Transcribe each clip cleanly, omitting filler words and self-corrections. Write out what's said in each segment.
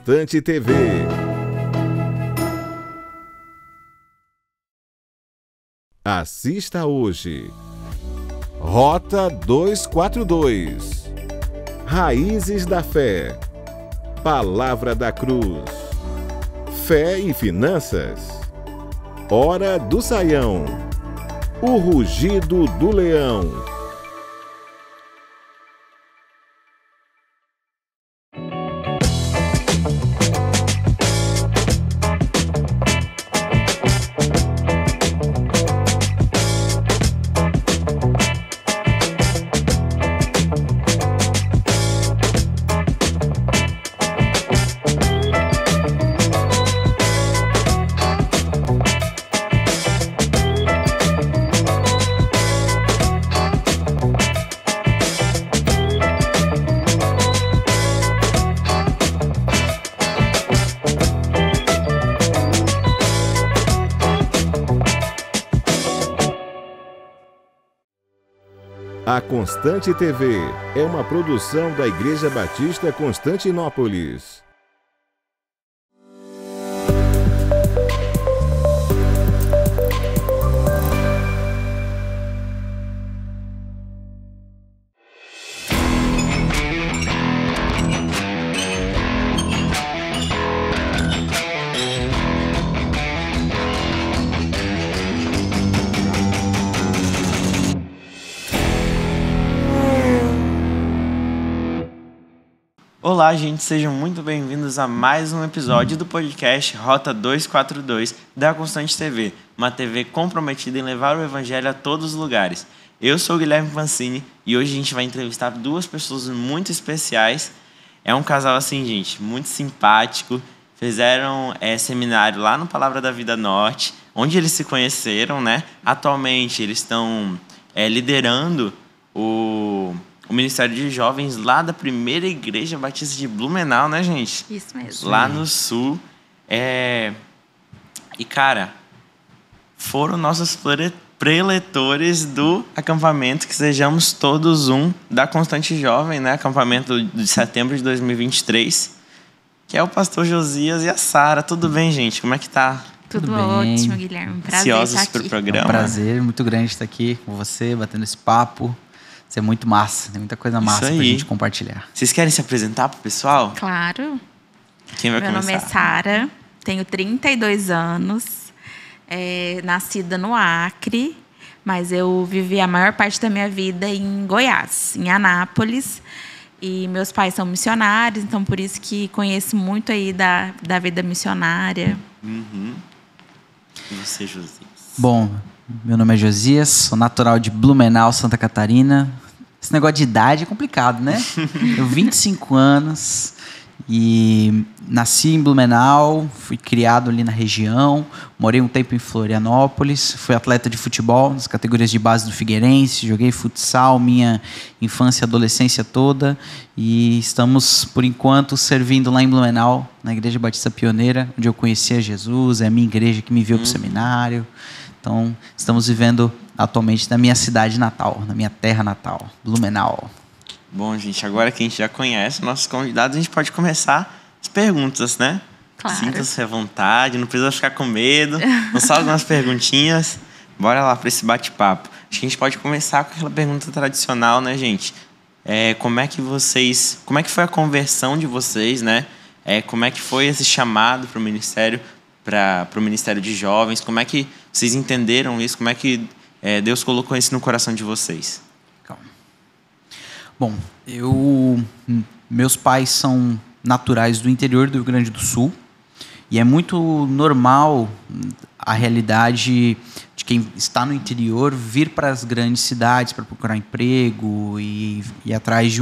Constante TV. Assista hoje. Rota 242. Raízes da Fé. Palavra da Cruz. Fé e Finanças. Hora do Saião. O Rugido do Leão. A Constante TV é uma produção da Igreja Batista Constantinópolis. Olá, gente, sejam muito bem-vindos a mais um episódio do podcast Rota 242 da Constante TV, uma TV comprometida em levar o Evangelho a todos os lugares. Eu sou o Guilherme Pancini e hoje a gente vai entrevistar duas pessoas muito especiais. É um casal, assim, gente, muito simpático. Fizeram seminário lá no Palavra da Vida Norte, onde eles se conheceram, né? Atualmente, eles estão liderando o Ministério de Jovens lá da primeira Igreja Batista de Blumenau, né, gente? Isso mesmo. Lá no Sul. E, cara, foram nossos preletores do acampamento Que Sejamos Todos Um, da Constante Jovem, né? Acampamento de setembro de 2023, que é o pastor Josias e a Sara. Tudo bem, gente? Como é que tá? Tudo bem. ótimo, Guilherme. Prazer Ansiosos estar pro aqui. programa. É um prazer muito grande estar aqui com você, batendo esse papo. Isso é muito massa, tem muita coisa massa pra gente compartilhar. Vocês querem se apresentar pro pessoal? Claro. Quem vai começar? Meu nome é Sara, tenho 32 anos, nascida no Acre, mas eu vivi a maior parte da minha vida em Goiás, em Anápolis. E meus pais são missionários, então por isso que conheço muito aí da vida missionária. Uhum. E você, Josias? Bom, meu nome é Josias, sou natural de Blumenau, Santa Catarina. Esse negócio de idade é complicado, né? Eu tenho 25 anos e nasci em Blumenau, fui criado ali na região, morei um tempo em Florianópolis, fui atleta de futebol nas categorias de base do Figueirense, joguei futsal minha infância e adolescência toda e estamos, por enquanto, servindo lá em Blumenau, na Igreja Batista Pioneira, onde eu conheci a Jesus, é a minha igreja que me enviou para o seminário. Então, estamos vivendo atualmente na minha cidade natal, na minha terra natal, Blumenau. Bom, gente, agora que a gente já conhece nossos convidados, a gente pode começar as perguntas, né? Claro. Sinta-se à vontade, não precisa ficar com medo. São só algumas perguntinhas. Bora lá para esse bate-papo. Acho que a gente pode começar com aquela pergunta tradicional, né, gente? Como é que foi a conversão de vocês, né? Como é que foi esse chamado para o ministério, para o Ministério de Jovens? Como é que vocês entenderam isso? Como é que Deus colocou isso no coração de vocês? Bom, meus pais são naturais do interior do Rio Grande do Sul e é muito normal a realidade de quem está no interior vir para as grandes cidades para procurar emprego e ir atrás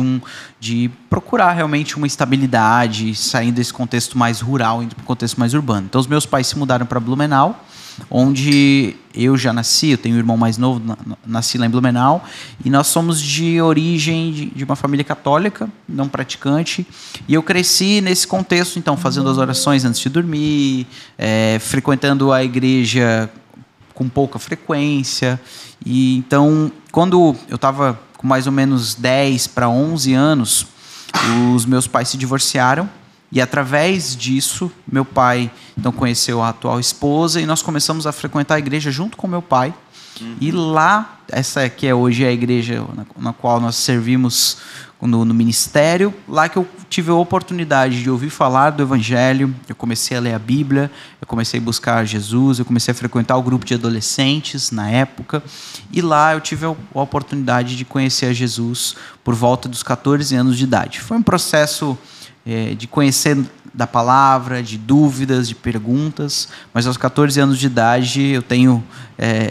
de procurar realmente uma estabilidade, saindo desse contexto mais rural, indo para um contexto mais urbano. Então, os meus pais se mudaram para Blumenau, onde eu já nasci, eu tenho um irmão mais novo, nasci lá em Blumenau, e nós somos de origem de uma família católica, não praticante, e eu cresci nesse contexto, então, fazendo as orações antes de dormir, frequentando a igreja com pouca frequência, e então, quando eu estava com mais ou menos 10 para 11 anos, os meus pais se divorciaram, E através disso, meu pai então conheceu a atual esposa e nós começamos a frequentar a igreja junto com meu pai. E lá, essa que é hoje a igreja na qual nós servimos no ministério, lá que eu tive a oportunidade de ouvir falar do Evangelho, eu comecei a ler a Bíblia, eu comecei a buscar Jesus, eu comecei a frequentar o grupo de adolescentes na época, e lá eu tive a oportunidade de conhecer a Jesus por volta dos 14 anos de idade. Foi um processo de conhecer da palavra, de dúvidas, de perguntas, mas aos 14 anos de idade eu tenho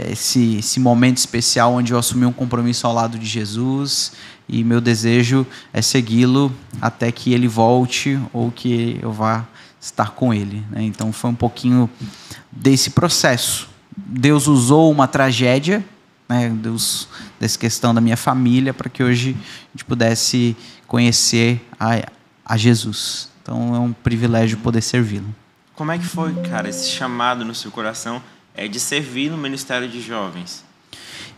esse momento especial onde eu assumi um compromisso ao lado de Jesus e meu desejo é segui-lo até que ele volte ou que eu vá estar com ele, né? Então foi um pouquinho desse processo. Deus usou uma tragédia, né, dessa questão da minha família para que hoje a gente pudesse conhecer a Jesus. Então é um privilégio poder servi-lo. Como é que foi, cara, esse chamado no seu coração de servir no Ministério de Jovens?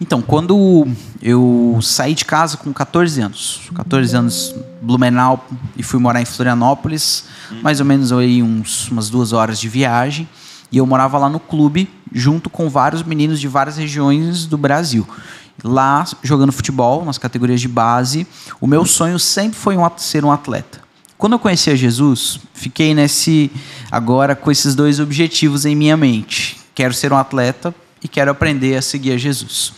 Então, quando eu saí de casa com 14 anos, Blumenau, e fui morar em Florianópolis, mais ou menos aí umas 2 horas de viagem, e eu morava lá no clube, junto com vários meninos de várias regiões do Brasil. Lá, jogando futebol, nas categorias de base, o meu sonho sempre foi ser um atleta. Quando eu conheci a Jesus, fiquei agora com esses 2 objetivos em minha mente. Quero ser um atleta e quero aprender a seguir a Jesus.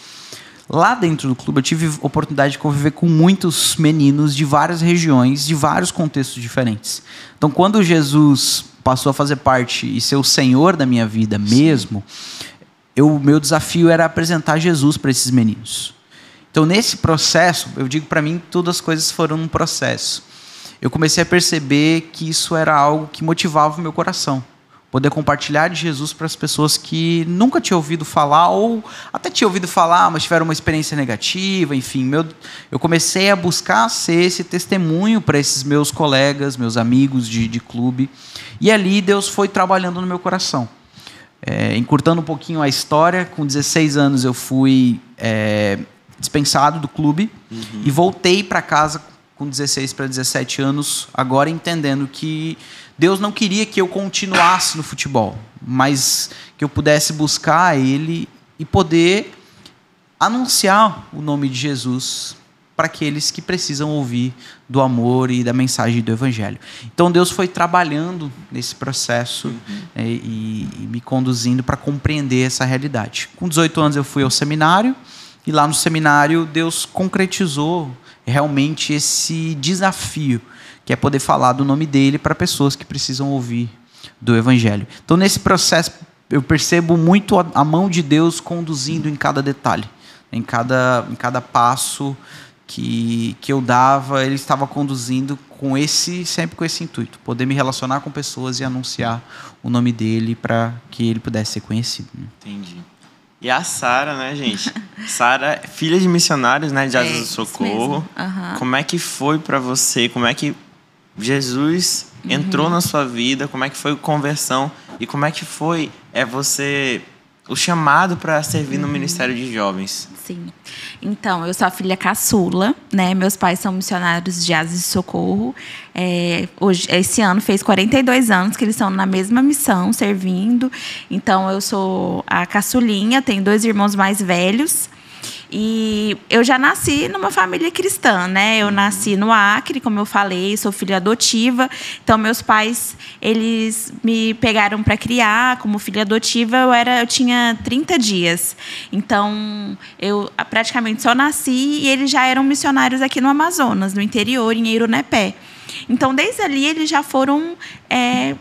Lá dentro do clube eu tive a oportunidade de conviver com muitos meninos de várias regiões, de vários contextos diferentes. Então quando Jesus passou a fazer parte e ser o Senhor da minha vida mesmo, meu desafio era apresentar Jesus para esses meninos. Então nesse processo, eu digo para mim, todas as coisas foram um processo. Eu comecei a perceber que isso era algo que motivava o meu coração. Poder compartilhar de Jesus para as pessoas que nunca tinham ouvido falar, ou até tinham ouvido falar, mas tiveram uma experiência negativa, enfim. Eu comecei a buscar ser esse testemunho para esses meus colegas, meus amigos de clube. E ali Deus foi trabalhando no meu coração. Encurtando um pouquinho a história, com 16 anos eu fui dispensado do clube e voltei para casa com 16 para 17 anos, agora entendendo que Deus não queria que eu continuasse no futebol, mas que eu pudesse buscar Ele e poder anunciar o nome de Jesus para aqueles que precisam ouvir do amor e da mensagem do Evangelho. Então Deus foi trabalhando nesse processo e me conduzindo para compreender essa realidade. Com 18 anos eu fui ao seminário e lá no seminário Deus concretizou realmente esse desafio, que é poder falar do nome dele para pessoas que precisam ouvir do Evangelho. Então, nesse processo, eu percebo muito a mão de Deus conduzindo em cada detalhe, em cada passo que eu dava, ele estava conduzindo sempre com esse intuito, poder me relacionar com pessoas e anunciar o nome dele para que ele pudesse ser conhecido. Entendi. E a Sara, né, gente? Sara, filha de missionários, né, de Asas do Socorro. Como é que foi para você? Como é que Jesus entrou na sua vida? Como é que foi a conversão? E como é que foi o chamado para servir no Ministério de Jovens? Sim. Então, eu sou a filha caçula, né? Meus pais são missionários de Asas de Socorro. Esse ano fez 42 anos que eles estão na mesma missão, servindo. Então, eu sou a caçulinha, tenho 2 irmãos mais velhos. E eu já nasci numa família cristã, né? Eu nasci no Acre, como eu falei, sou filha adotiva. Então, meus pais, eles me pegaram para criar como filha adotiva. Eu tinha 30 dias. Então, eu praticamente só nasci e eles já eram missionários aqui no Amazonas, no interior, em Eirunepé. Então, desde ali, eles já foram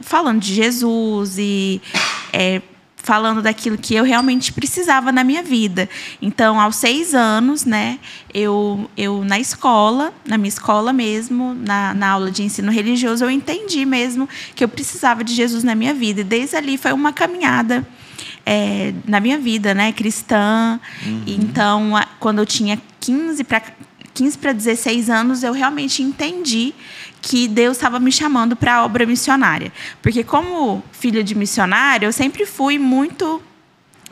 falando de Jesus e falando daquilo que eu realmente precisava na minha vida. Então, aos 6 anos, né, eu na minha escola mesmo, na aula de ensino religioso, eu entendi mesmo que eu precisava de Jesus na minha vida. E desde ali foi uma caminhada na minha vida, né, cristã. Então, quando eu tinha 15 para 16 anos, eu realmente entendi que Deus estava me chamando para a obra missionária. Porque como filha de missionário, eu sempre fui muito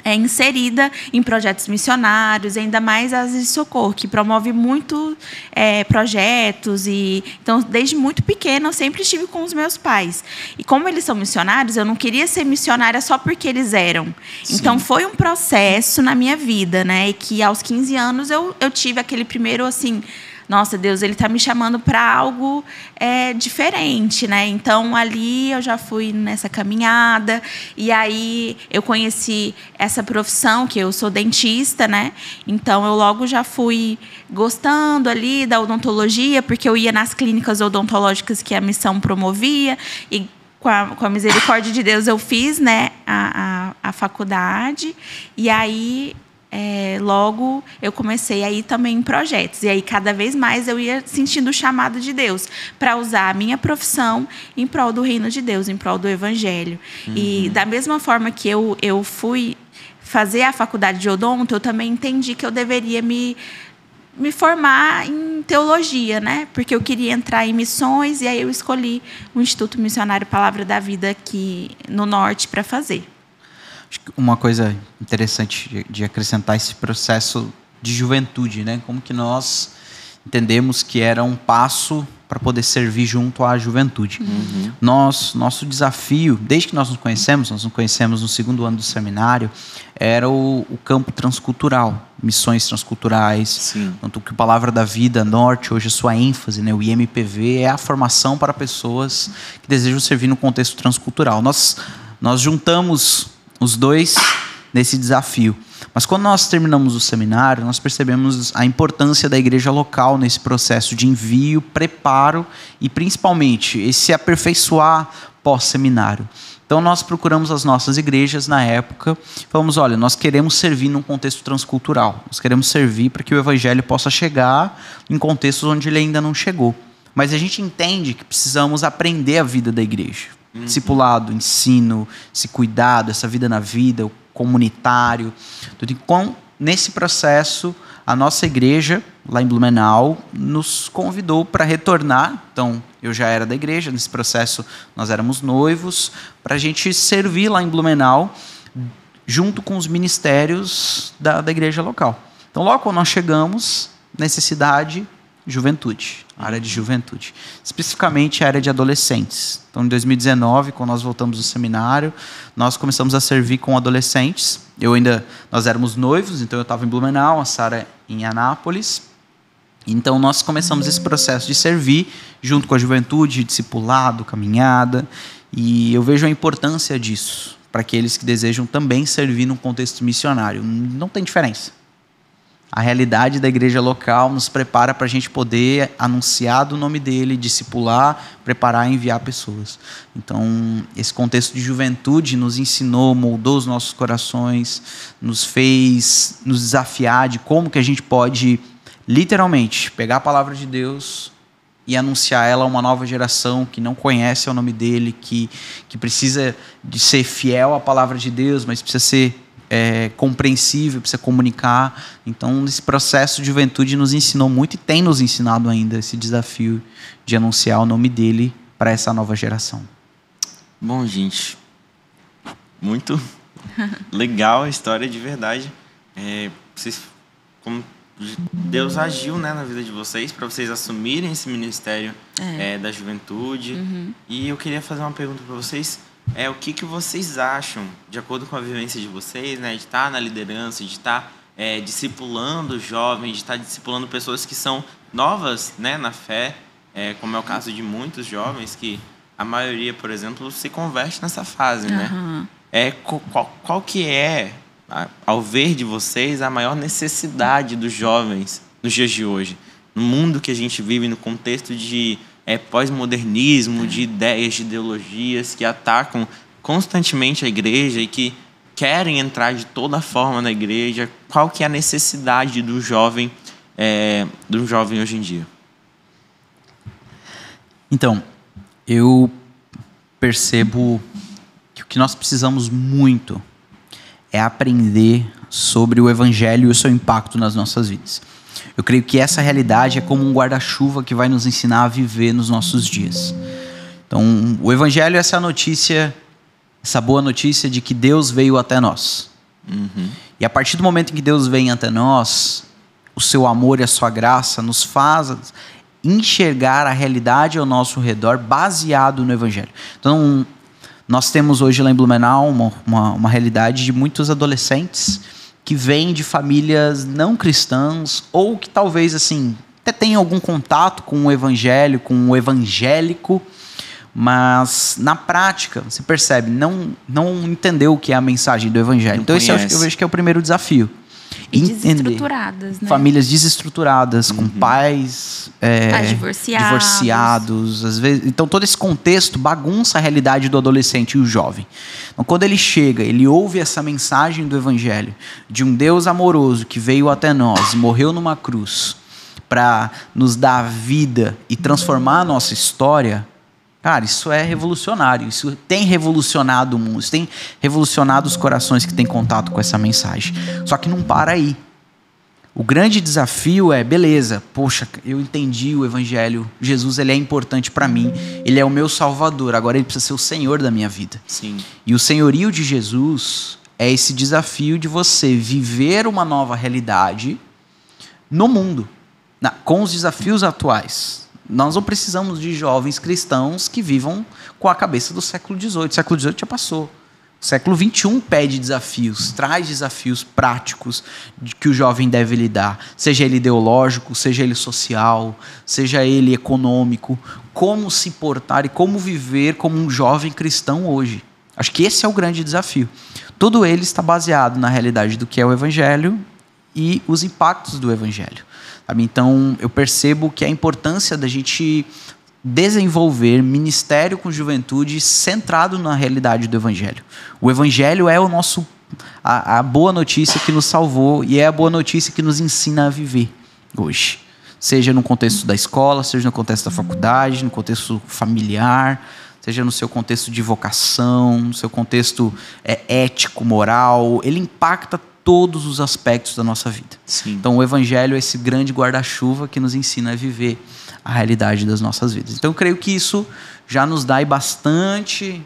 inserida em projetos missionários, ainda mais as de socorro, que promove muito projetos. Então, desde muito pequena, eu sempre estive com os meus pais. E como eles são missionários, eu não queria ser missionária só porque eles eram. Sim. Então, foi um processo na minha vida, né? E que aos 15 anos eu tive aquele primeiro, assim... Nossa, Deus, Ele está me chamando para algo diferente, né? Então, ali eu já fui nessa caminhada. E aí, eu conheci essa profissão, que eu sou dentista, né? Então, eu logo já fui gostando ali da odontologia, porque eu ia nas clínicas odontológicas que a missão promovia. E com a misericórdia de Deus, eu fiz, né, a faculdade. E aí... logo eu comecei a ir também em projetos. E aí, cada vez mais, eu ia sentindo o chamado de Deus para usar a minha profissão em prol do reino de Deus, em prol do evangelho. Uhum. E da mesma forma que eu fui fazer a faculdade de odonto, eu também entendi que eu deveria me formar em teologia, né? Porque eu queria entrar em missões, e aí eu escolhi o Instituto Missionário Palavra da Vida aqui no Norte para fazer. Uma coisa interessante de acrescentar esse processo de juventude, né? Como que nós entendemos que era um passo para poder servir junto à juventude. Uhum. Nosso desafio, desde que nós nos conhecemos no 2º ano do seminário, era o campo transcultural, missões transculturais. Sim. Tanto que a Palavra da Vida Norte, hoje a sua ênfase, né, o IMPV, é a formação para pessoas que desejam servir no contexto transcultural. Nós juntamos os dois nesse desafio. Mas quando nós terminamos o seminário, nós percebemos a importância da igreja local nesse processo de envio, preparo e, principalmente, esse aperfeiçoar pós-seminário. Então, nós procuramos as nossas igrejas na época, falamos, olha, nós queremos servir num contexto transcultural, nós queremos servir para que o evangelho possa chegar em contextos onde ele ainda não chegou. Mas a gente entende que precisamos aprender a vida da igreja. Discipulado, ensino, esse cuidado, essa vida na vida, o comunitário. Então, nesse processo, a nossa igreja, lá em Blumenau, nos convidou para retornar. Então, eu já era da igreja, nesse processo nós éramos noivos, para a gente servir lá em Blumenau, junto com os ministérios da igreja local. Então, logo quando nós chegamos, necessidade, juventude, área de juventude. Especificamente a área de adolescentes. Então, em 2019, quando nós voltamos do seminário, nós começamos a servir com adolescentes. Nós éramos noivos, então eu estava em Blumenau, a Sara em Anápolis. Então, nós começamos esse processo de servir junto com a juventude, discipulado, caminhada. E eu vejo a importância disso para aqueles que desejam também servir num contexto missionário. Não tem diferença. A realidade da igreja local nos prepara para a gente poder anunciar do nome dele, discipular, preparar e enviar pessoas. Então, esse contexto de juventude nos ensinou, moldou os nossos corações, nos fez nos desafiar de como que a gente pode, literalmente, pegar a palavra de Deus e anunciar ela a uma nova geração que não conhece o nome dele, que precisa de ser fiel à palavra de Deus, mas precisa ser compreensível, precisa comunicar. Então, esse processo de juventude nos ensinou muito e tem nos ensinado ainda esse desafio de anunciar o nome dele para essa nova geração. Bom, gente, muito legal a história de verdade. Como Deus agiu, né, na vida de vocês para vocês assumirem esse ministério da juventude. Uhum. E eu queria fazer uma pergunta para vocês. O que vocês acham, de acordo com a vivência de vocês, né, de estar na liderança, de estar discipulando jovens, de estar discipulando pessoas que são novas, né, na fé, como é o caso de muitos jovens, que a maioria, por exemplo, se converte nessa fase, né? Uhum. Qual que é, ao ver de vocês, a maior necessidade dos jovens nos dias de hoje? No mundo que a gente vive, no contexto de pós-modernismo, de ideias, de ideologias que atacam constantemente a igreja e que querem entrar de toda forma na igreja. Qual que é a necessidade do jovem hoje em dia? Então, eu percebo que o que nós precisamos muito é aprender sobre o evangelho e o seu impacto nas nossas vidas. Eu creio que essa realidade é como um guarda-chuva que vai nos ensinar a viver nos nossos dias. Então, o evangelho é essa notícia, essa boa notícia de que Deus veio até nós. E a partir do momento em que Deus vem até nós, o seu amor e a sua graça nos faz enxergar a realidade ao nosso redor baseado no Evangelho. Então, nós temos hoje lá em Blumenau uma realidade de muitos adolescentes que vêm de famílias não cristãs ou que talvez assim até tenham algum contato com o Evangelho, com o evangélico, mas na prática, você percebe, não entendeu o que é a mensagem do Evangelho. Não então esse eu vejo que é o primeiro desafio. E desestruturadas, né? Famílias desestruturadas, com pais divorciados, às vezes. Então todo esse contexto bagunça a realidade do adolescente e o jovem. Então quando ele chega, ele ouve essa mensagem do Evangelho, de um Deus amoroso que veio até nós, morreu numa cruz, para nos dar vida e transformar a nossa história. Cara, isso é revolucionário, isso tem revolucionado o mundo, isso tem revolucionado os corações que têm contato com essa mensagem. Só que não para aí. O grande desafio é, beleza, poxa, eu entendi o Evangelho, Jesus ele é importante para mim, ele é o meu Salvador, agora ele precisa ser o Senhor da minha vida. Sim. E o senhorio de Jesus é esse desafio de você viver uma nova realidade no mundo, com os desafios atuais. Nós não precisamos de jovens cristãos que vivam com a cabeça do século XVIII. O século XVIII já passou. O século XXI pede desafios, traz desafios práticos de que o jovem deve lidar. Seja ele ideológico, seja ele social, seja ele econômico. Como se portar e como viver como um jovem cristão hoje. Acho que esse é o grande desafio. Todo ele está baseado na realidade do que é o Evangelho e os impactos do Evangelho. Então, eu percebo que a importância da gente desenvolver ministério com juventude centrado na realidade do Evangelho. O Evangelho é a boa notícia que nos salvou e é a boa notícia que nos ensina a viver hoje. Seja no contexto da escola, seja no contexto da faculdade, no contexto familiar, seja no seu contexto de vocação, no seu contexto ético, moral. Ele impacta todos os aspectos da nossa vida. Sim. Então o Evangelho é esse grande guarda-chuva que nos ensina a viver a realidade das nossas vidas. Então eu creio que isso já nos dá bastante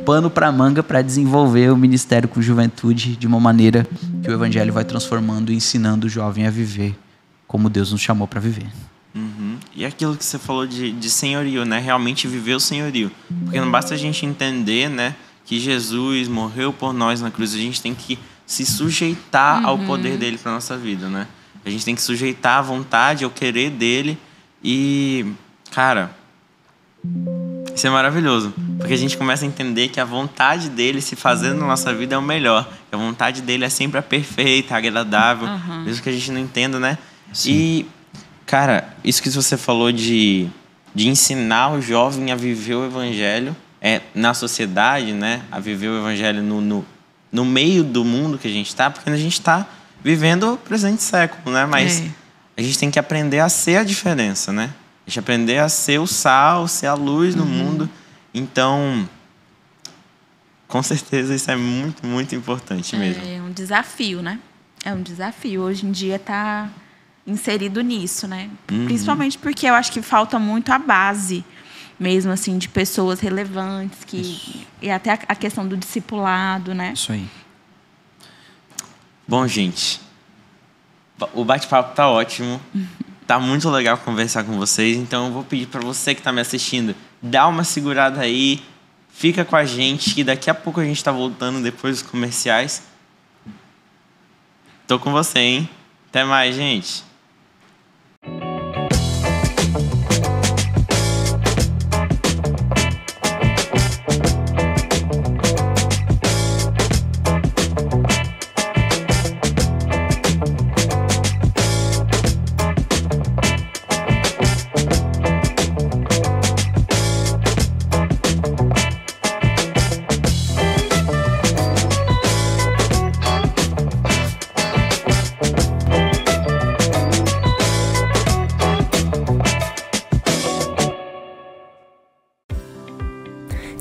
pano para manga para desenvolver o ministério com juventude de uma maneira que o Evangelho vai transformando e ensinando o jovem a viver como Deus nos chamou para viver. E aquilo que você falou de senhorio, né? Realmente viver o senhorio. Porque não basta a gente entender, né, que Jesus morreu por nós na cruz, a gente tem que se sujeitar ao poder dele para nossa vida, né? A gente tem que sujeitar à vontade, ao querer dele. E, cara, isso é maravilhoso. Porque a gente começa a entender que a vontade dele se fazendo na nossa vida é o melhor. Que a vontade dele é sempre a perfeita, a agradável. Mesmo que a gente não entenda, né? Sim. E, cara, isso que você falou de ensinar o jovem a viver o Evangelho na sociedade, né? A viver o Evangelho no meio do mundo que a gente está, porque a gente está vivendo o presente século, né? Mas a gente tem que aprender a ser a diferença, né? A gente aprender a ser o sal, ser a luz no mundo. Então, com certeza, isso é muito, muito importante mesmo. É um desafio, né? É um desafio. Hoje em dia está inserido nisso, né? Principalmente porque eu acho que falta muito a base mesmo, assim, de pessoas relevantes, e até a questão do discipulado, né? Isso aí. Bom, gente, o bate-papo tá ótimo, tá muito legal conversar com vocês, então eu vou pedir para você que tá me assistindo, dá uma segurada aí, fica com a gente, que daqui a pouco a gente tá voltando depois dos comerciais. Tô com você, hein? Até mais, gente.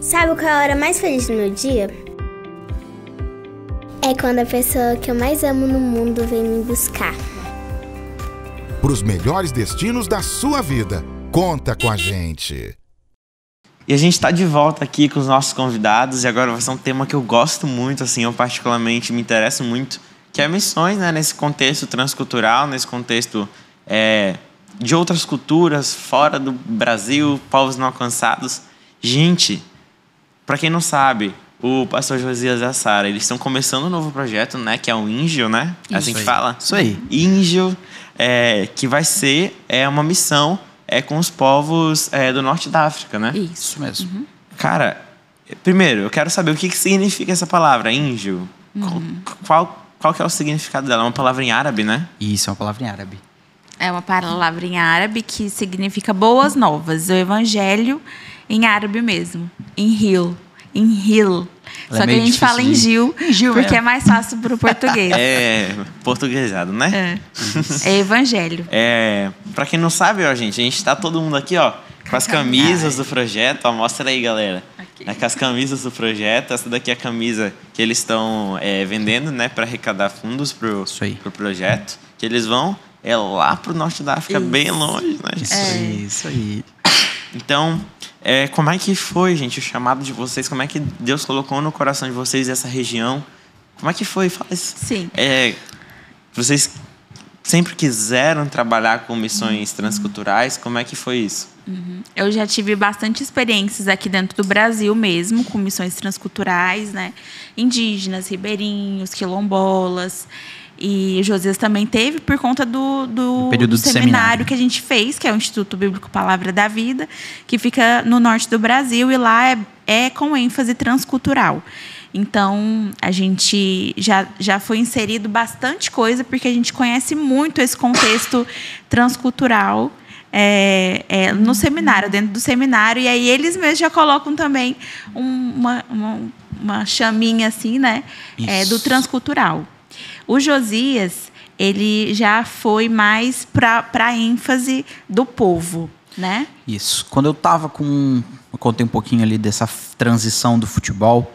Sabe qual é a hora mais feliz do meu dia? É quando a pessoa que eu mais amo no mundo vem me buscar. Para os melhores destinos da sua vida. Conta com a gente. E a gente está de volta aqui com os nossos convidados, e agora vai ser um tema que eu gosto muito, assim, eu particularmente me interesso muito, que é missões, né, nesse contexto transcultural, nesse contexto de outras culturas, fora do Brasil, povos não alcançados. Gente, para quem não sabe, o pastor Josias e a Sara, eles estão começando um novo projeto, né, que é o Ingel, né? É assim que fala? Isso aí. Ingel, que vai ser uma missão com os povos do norte da África, né? Isso mesmo. Uhum. Cara, primeiro, eu quero saber o que significa essa palavra, Ingel. Qual que é o significado dela? É uma palavra em árabe, né? Isso, é uma palavra em árabe. É uma palavra em árabe que significa boas novas. O evangelho em árabe mesmo. Em Hil. Só que a gente fala em Gil, porque é mais fácil para o português. Portuguesado, né? É evangelho. Pra quem não sabe, ó, gente, a gente tá todo mundo aqui, ó, com as camisas do projeto. Ó, mostra aí, galera. Com as camisas do projeto. Essa daqui é a camisa que eles estão vendendo, né, para arrecadar fundos pro projeto. Que eles vão lá pro norte da África, bem longe, né? Isso aí. Então, como é que foi, gente, o chamado de vocês? Como é que Deus colocou no coração de vocês essa região? Como é que foi? Fala isso. Sim. Vocês sempre quiseram trabalhar com missões transculturais? Como é que foi isso? Eu já tive bastante experiências aqui dentro do Brasil mesmo, com missões transculturais, né? Indígenas, ribeirinhos, quilombolas. E Josias também teve por conta do seminário que a gente fez, que é o Instituto Bíblico Palavra da Vida, que fica no norte do Brasil, e lá é com ênfase transcultural. Então, a gente já foi inserido bastante coisa, porque a gente conhece muito esse contexto transcultural no seminário, dentro do seminário. E aí eles mesmos já colocam também uma chaminha assim, né, do transcultural. O Josias, ele já foi mais para a ênfase do povo, né? Isso. Quando eu estava eu contei um pouquinho ali dessa transição do futebol,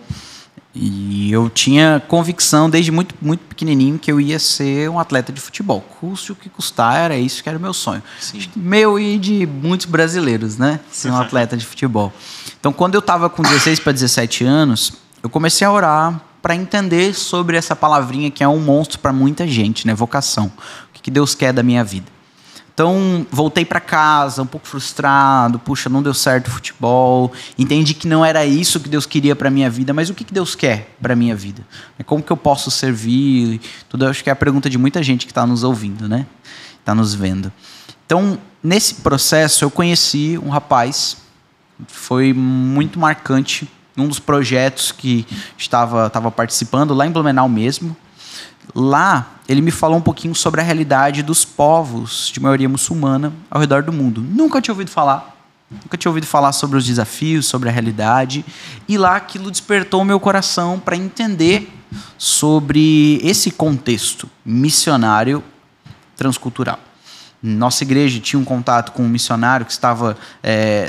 e eu tinha convicção desde muito, muito pequenininho que eu ia ser um atleta de futebol. Custe o que custar, era isso que era o meu sonho. Sim. Meu e de muitos brasileiros, né? Ser um atleta de futebol. Então, quando eu estava com 16 para 17 anos, eu comecei a orar para entender sobre essa palavrinha que é um monstro para muita gente, né? Vocação. O que Deus quer da minha vida. Então, voltei para casa um pouco frustrado. Puxa, não deu certo o futebol. Entendi que não era isso que Deus queria para minha vida, mas o que Deus quer para minha vida? Como que eu posso servir? Tudo, eu acho que é a pergunta de muita gente que está nos ouvindo, né? Está nos vendo. Então, nesse processo, eu conheci um rapaz. Foi muito marcante. Num dos projetos que estava participando, lá em Blumenau mesmo. Lá, ele me falou um pouquinho sobre a realidade dos povos de maioria muçulmana ao redor do mundo. Nunca tinha ouvido falar sobre os desafios, sobre a realidade. E lá aquilo despertou o meu coração para entender sobre esse contexto missionário transcultural. Nossa igreja tinha um contato com um missionário que estava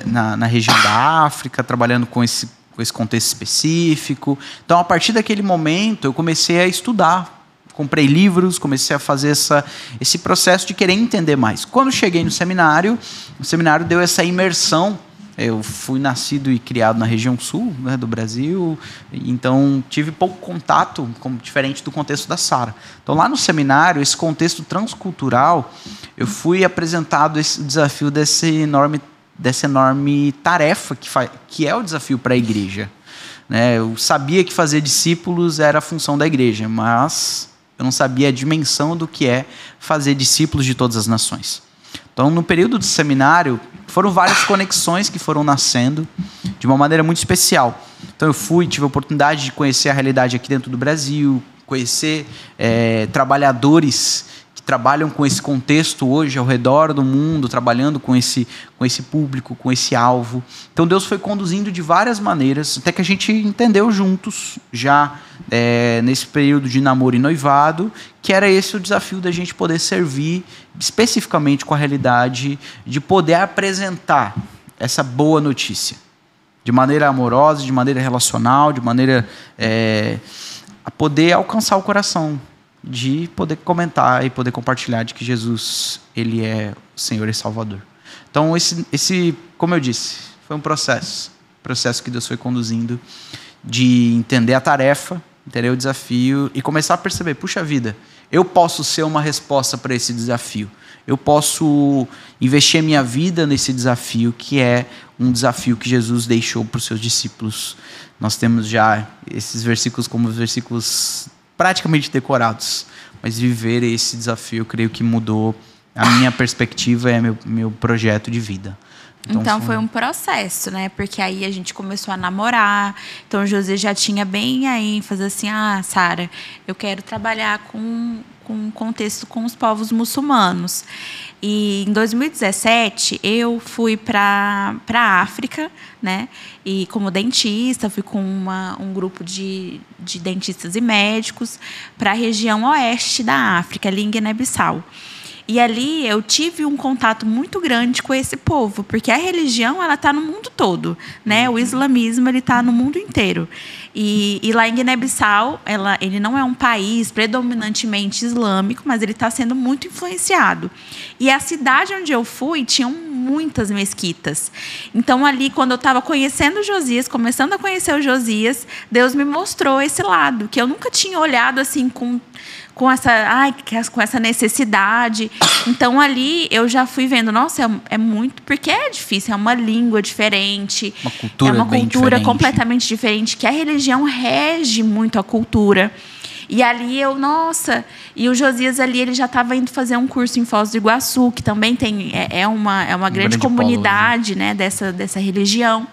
na região da África, trabalhando com esse contexto específico. Então, a partir daquele momento, eu comecei a estudar. Comprei livros, comecei a fazer esse processo de querer entender mais. Quando cheguei no seminário, o seminário deu essa imersão. Eu fui nascido e criado na região sul, né, do Brasil, então tive pouco contato, diferente do contexto da Sara. Então, lá no seminário, esse contexto transcultural, eu fui apresentado esse desafio dessa enorme tarefa que é o desafio para a igreja. Né? Eu sabia que fazer discípulos era a função da igreja, mas eu não sabia a dimensão do que é fazer discípulos de todas as nações. Então, no período do seminário, foram várias conexões que foram nascendo de uma maneira muito especial. Então, tive a oportunidade de conhecer a realidade aqui dentro do Brasil, conhecer trabalhadores que trabalham com esse contexto hoje ao redor do mundo, trabalhando com esse público, com esse alvo. Então, Deus foi conduzindo de várias maneiras, até que a gente entendeu juntos, já nesse período de namoro e noivado, que era esse o desafio da gente poder servir especificamente com a realidade de poder apresentar essa boa notícia de maneira amorosa, de maneira relacional, de maneira a poder alcançar o coração, de poder comentar e poder compartilhar de que Jesus, ele é o Senhor e Salvador. Então, esse, como eu disse, foi um processo. processo que Deus foi conduzindo de entender a tarefa, entender o desafio e começar a perceber, puxa vida, eu posso ser uma resposta para esse desafio. Eu posso investir a minha vida nesse desafio, que é um desafio que Jesus deixou para os seus discípulos. Nós temos já esses versículos como versículos praticamente decorados, mas viver esse desafio, eu creio que mudou a minha perspectiva e meu projeto de vida. Então foi um processo, né? Porque aí a gente começou a namorar. Então o José já tinha bem a ênfase assim, Sara, eu quero trabalhar com um contexto com os povos muçulmanos. E em 2017 eu fui para a África, né? E como dentista, fui com um grupo de dentistas e médicos para a região oeste da África, ali em Guiné-Bissau. E ali eu tive um contato muito grande com esse povo, porque a religião ela está no mundo todo, né? O islamismo ele está no mundo inteiro. E lá em Guiné-Bissau, ele não é um país predominantemente islâmico, mas ele está sendo muito influenciado. E a cidade onde eu fui tinham muitas mesquitas. Então ali, quando eu estava conhecendo o Josias, começando a conhecer o Josias, Deus me mostrou esse lado que eu nunca tinha olhado assim com essa necessidade. Então, ali, eu já fui vendo, nossa, é muito... Porque é difícil, é uma língua diferente. Uma cultura é uma bem cultura diferente. completamente diferente, que a religião rege muito a cultura. E ali E o Josias ali, ele já estava indo fazer um curso em Foz do Iguaçu, que também é uma grande comunidade, né, dessa religião.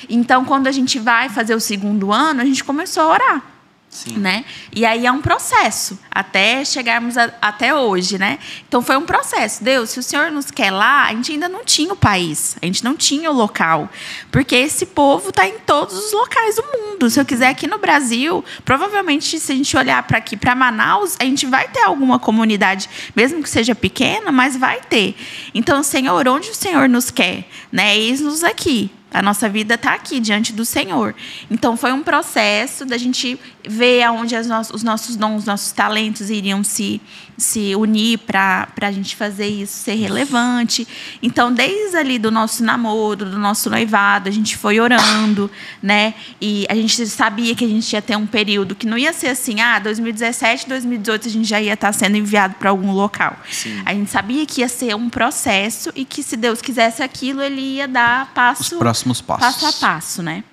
Então, quando a gente vai fazer o 2º ano, a gente começou a orar. Sim. Né? E aí é um processo, até chegarmos até hoje, né? Então foi um processo. Deus, se o Senhor nos quer lá, a gente ainda não tinha o país, a gente não tinha o local, porque esse povo está em todos os locais do mundo. Se eu quiser aqui no Brasil, provavelmente se a gente olhar para aqui, para Manaus, a gente vai ter alguma comunidade, mesmo que seja pequena, mas vai ter. Então, Senhor, onde o Senhor nos quer? Né? Eis-nos aqui. A nossa vida está aqui, diante do Senhor. Então, foi um processo da gente ver aonde os nossos dons, os nossos talentos iriam se unir para a gente fazer isso ser relevante. Então, desde ali do nosso namoro, do nosso noivado, a gente foi orando, né? E a gente sabia que a gente ia ter um período que não ia ser assim, 2017, 2018 a gente já ia estar sendo enviado para algum local. Sim. A gente sabia que ia ser um processo e que, se Deus quisesse aquilo, ele ia dar Os próximos passos. passo a passo, né?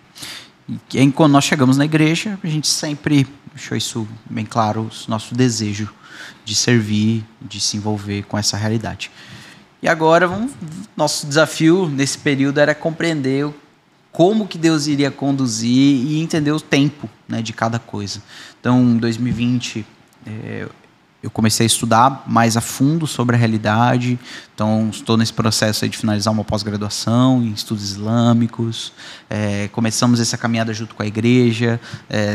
E quando nós chegamos na igreja, a gente sempre deixou isso bem claro, o nosso desejo de servir, de se envolver com essa realidade. E agora, nosso desafio nesse período era compreender como que Deus iria conduzir e entender o tempo, né, de cada coisa. Então, em 2020, eu comecei a estudar mais a fundo sobre a realidade. Então, estou nesse processo aí de finalizar uma pós-graduação em estudos islâmicos. Começamos essa caminhada junto com a igreja.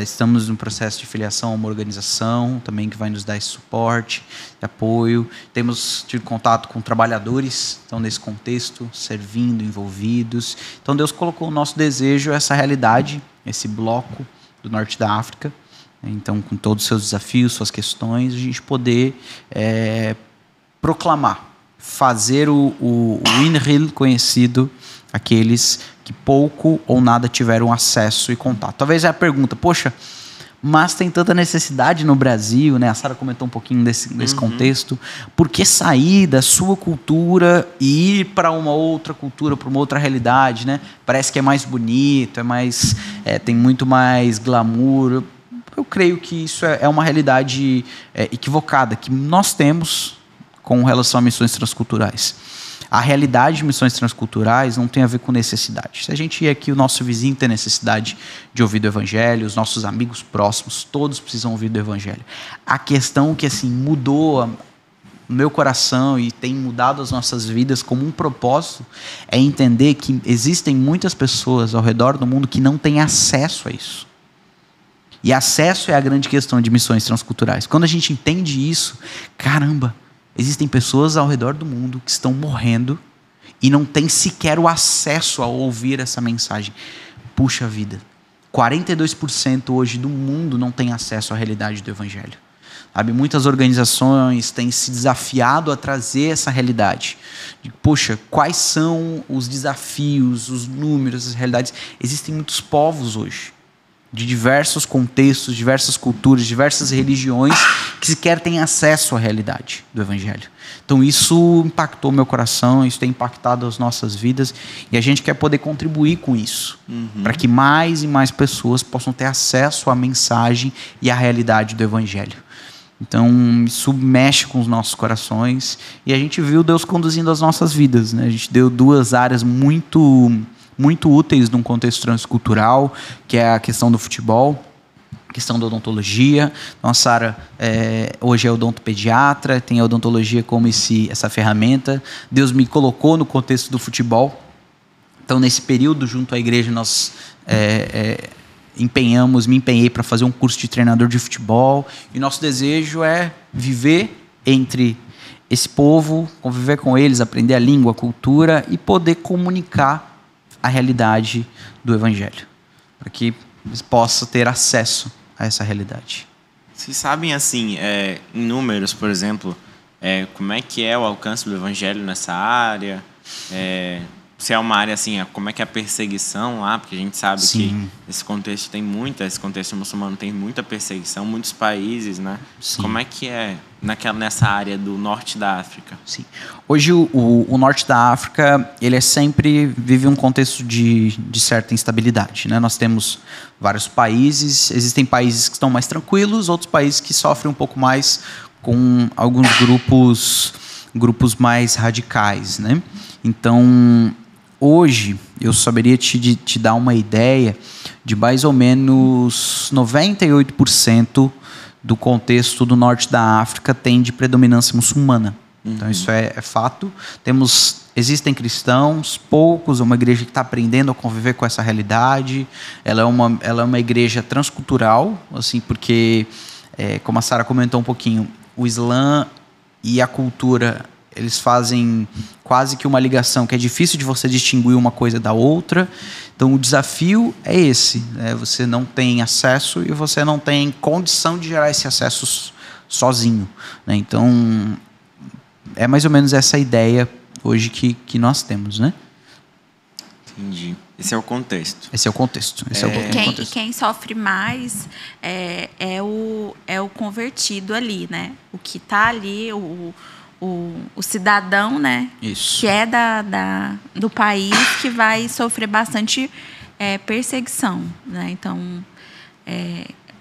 Estamos no processo de filiação a uma organização também que vai nos dar esse suporte, apoio. Temos tido contato com trabalhadores, então, nesse contexto, servindo, envolvidos. Então, Deus colocou o nosso desejo, essa realidade, esse bloco do norte da África. Então, com todos os seus desafios, suas questões, a gente poder proclamar, fazer o INRIL conhecido, aqueles que pouco ou nada tiveram acesso e contato. Talvez é a pergunta, poxa, mas tem tanta necessidade no Brasil, né? A Sara comentou um pouquinho desse contexto. Por que sair da sua cultura e ir para uma outra cultura, para uma outra realidade, né? Parece que é mais bonito, tem muito mais glamour. Eu creio que isso é uma realidade equivocada que nós temos com relação a missões transculturais. A realidade de missões transculturais não tem a ver com necessidade. Se a gente ir aqui, o nosso vizinho tem necessidade de ouvir do Evangelho, os nossos amigos próximos, todos precisam ouvir do Evangelho. A questão que assim, mudou o meu coração e tem mudado as nossas vidas como um propósito é entender que existem muitas pessoas ao redor do mundo que não têm acesso a isso. E acesso é a grande questão de missões transculturais. Quando a gente entende isso, caramba, existem pessoas ao redor do mundo que estão morrendo e não têm sequer o acesso a ouvir essa mensagem. Puxa vida, 42% hoje do mundo não tem acesso à realidade do Evangelho. Sabe? Muitas organizações têm se desafiado a trazer essa realidade. Poxa, quais são os desafios, os números, as realidades? Existem muitos povos hoje, de diversos contextos, diversas culturas, diversas religiões, que sequer têm acesso à realidade do Evangelho. Então isso impactou meu coração, isso tem impactado as nossas vidas, e a gente quer poder contribuir com isso, para que mais e mais pessoas possam ter acesso à mensagem e à realidade do Evangelho. Então isso mexe com os nossos corações, e a gente viu Deus conduzindo as nossas vidas, né? A gente deu 2 áreas muito úteis num contexto transcultural, que é a questão do futebol, a questão da odontologia. Então a Sara hoje é odontopediatra, tem a odontologia como essa ferramenta. Deus me colocou no contexto do futebol. Então nesse período, junto à igreja, nós me empenhei para fazer um curso de treinador de futebol, e nosso desejo é viver entre esse povo, conviver com eles, aprender a língua, a cultura e poder comunicar a realidade do Evangelho, para que eles possam ter acesso a essa realidade. Vocês sabem, assim, em números, por exemplo, como é que é o alcance do Evangelho nessa área? Se é uma área assim, como é que é a perseguição lá? Porque a gente sabe que esse contexto muçulmano tem muita perseguição, muitos países, né? Sim. Como é que é nessa área do norte da África? Sim. Hoje o norte da África, ele sempre vive um contexto de certa instabilidade, né? Nós temos vários países, existem países que estão mais tranquilos, outros países que sofrem um pouco mais com alguns grupos mais radicais, né? Então, hoje, eu saberia te dar uma ideia de mais ou menos 98% do contexto do norte da África tem de predominância muçulmana. Então, isso é fato. Existem cristãos, poucos, é uma igreja que está aprendendo a conviver com essa realidade. Ela é uma igreja transcultural, assim, porque, como a Sara comentou um pouquinho, o Islã e a cultura, eles fazem quase que uma ligação, que é difícil de você distinguir uma coisa da outra. Então, o desafio é esse, né? Você não tem acesso e você não tem condição de gerar esse acesso sozinho, né? Então, é mais ou menos essa ideia hoje que nós temos, né? Entendi. Esse é o contexto. Esse é o contexto. E quem sofre mais é o convertido ali, né? O que está ali, o cidadão, né? Isso. Que é do país, que vai sofrer bastante perseguição, né? Então,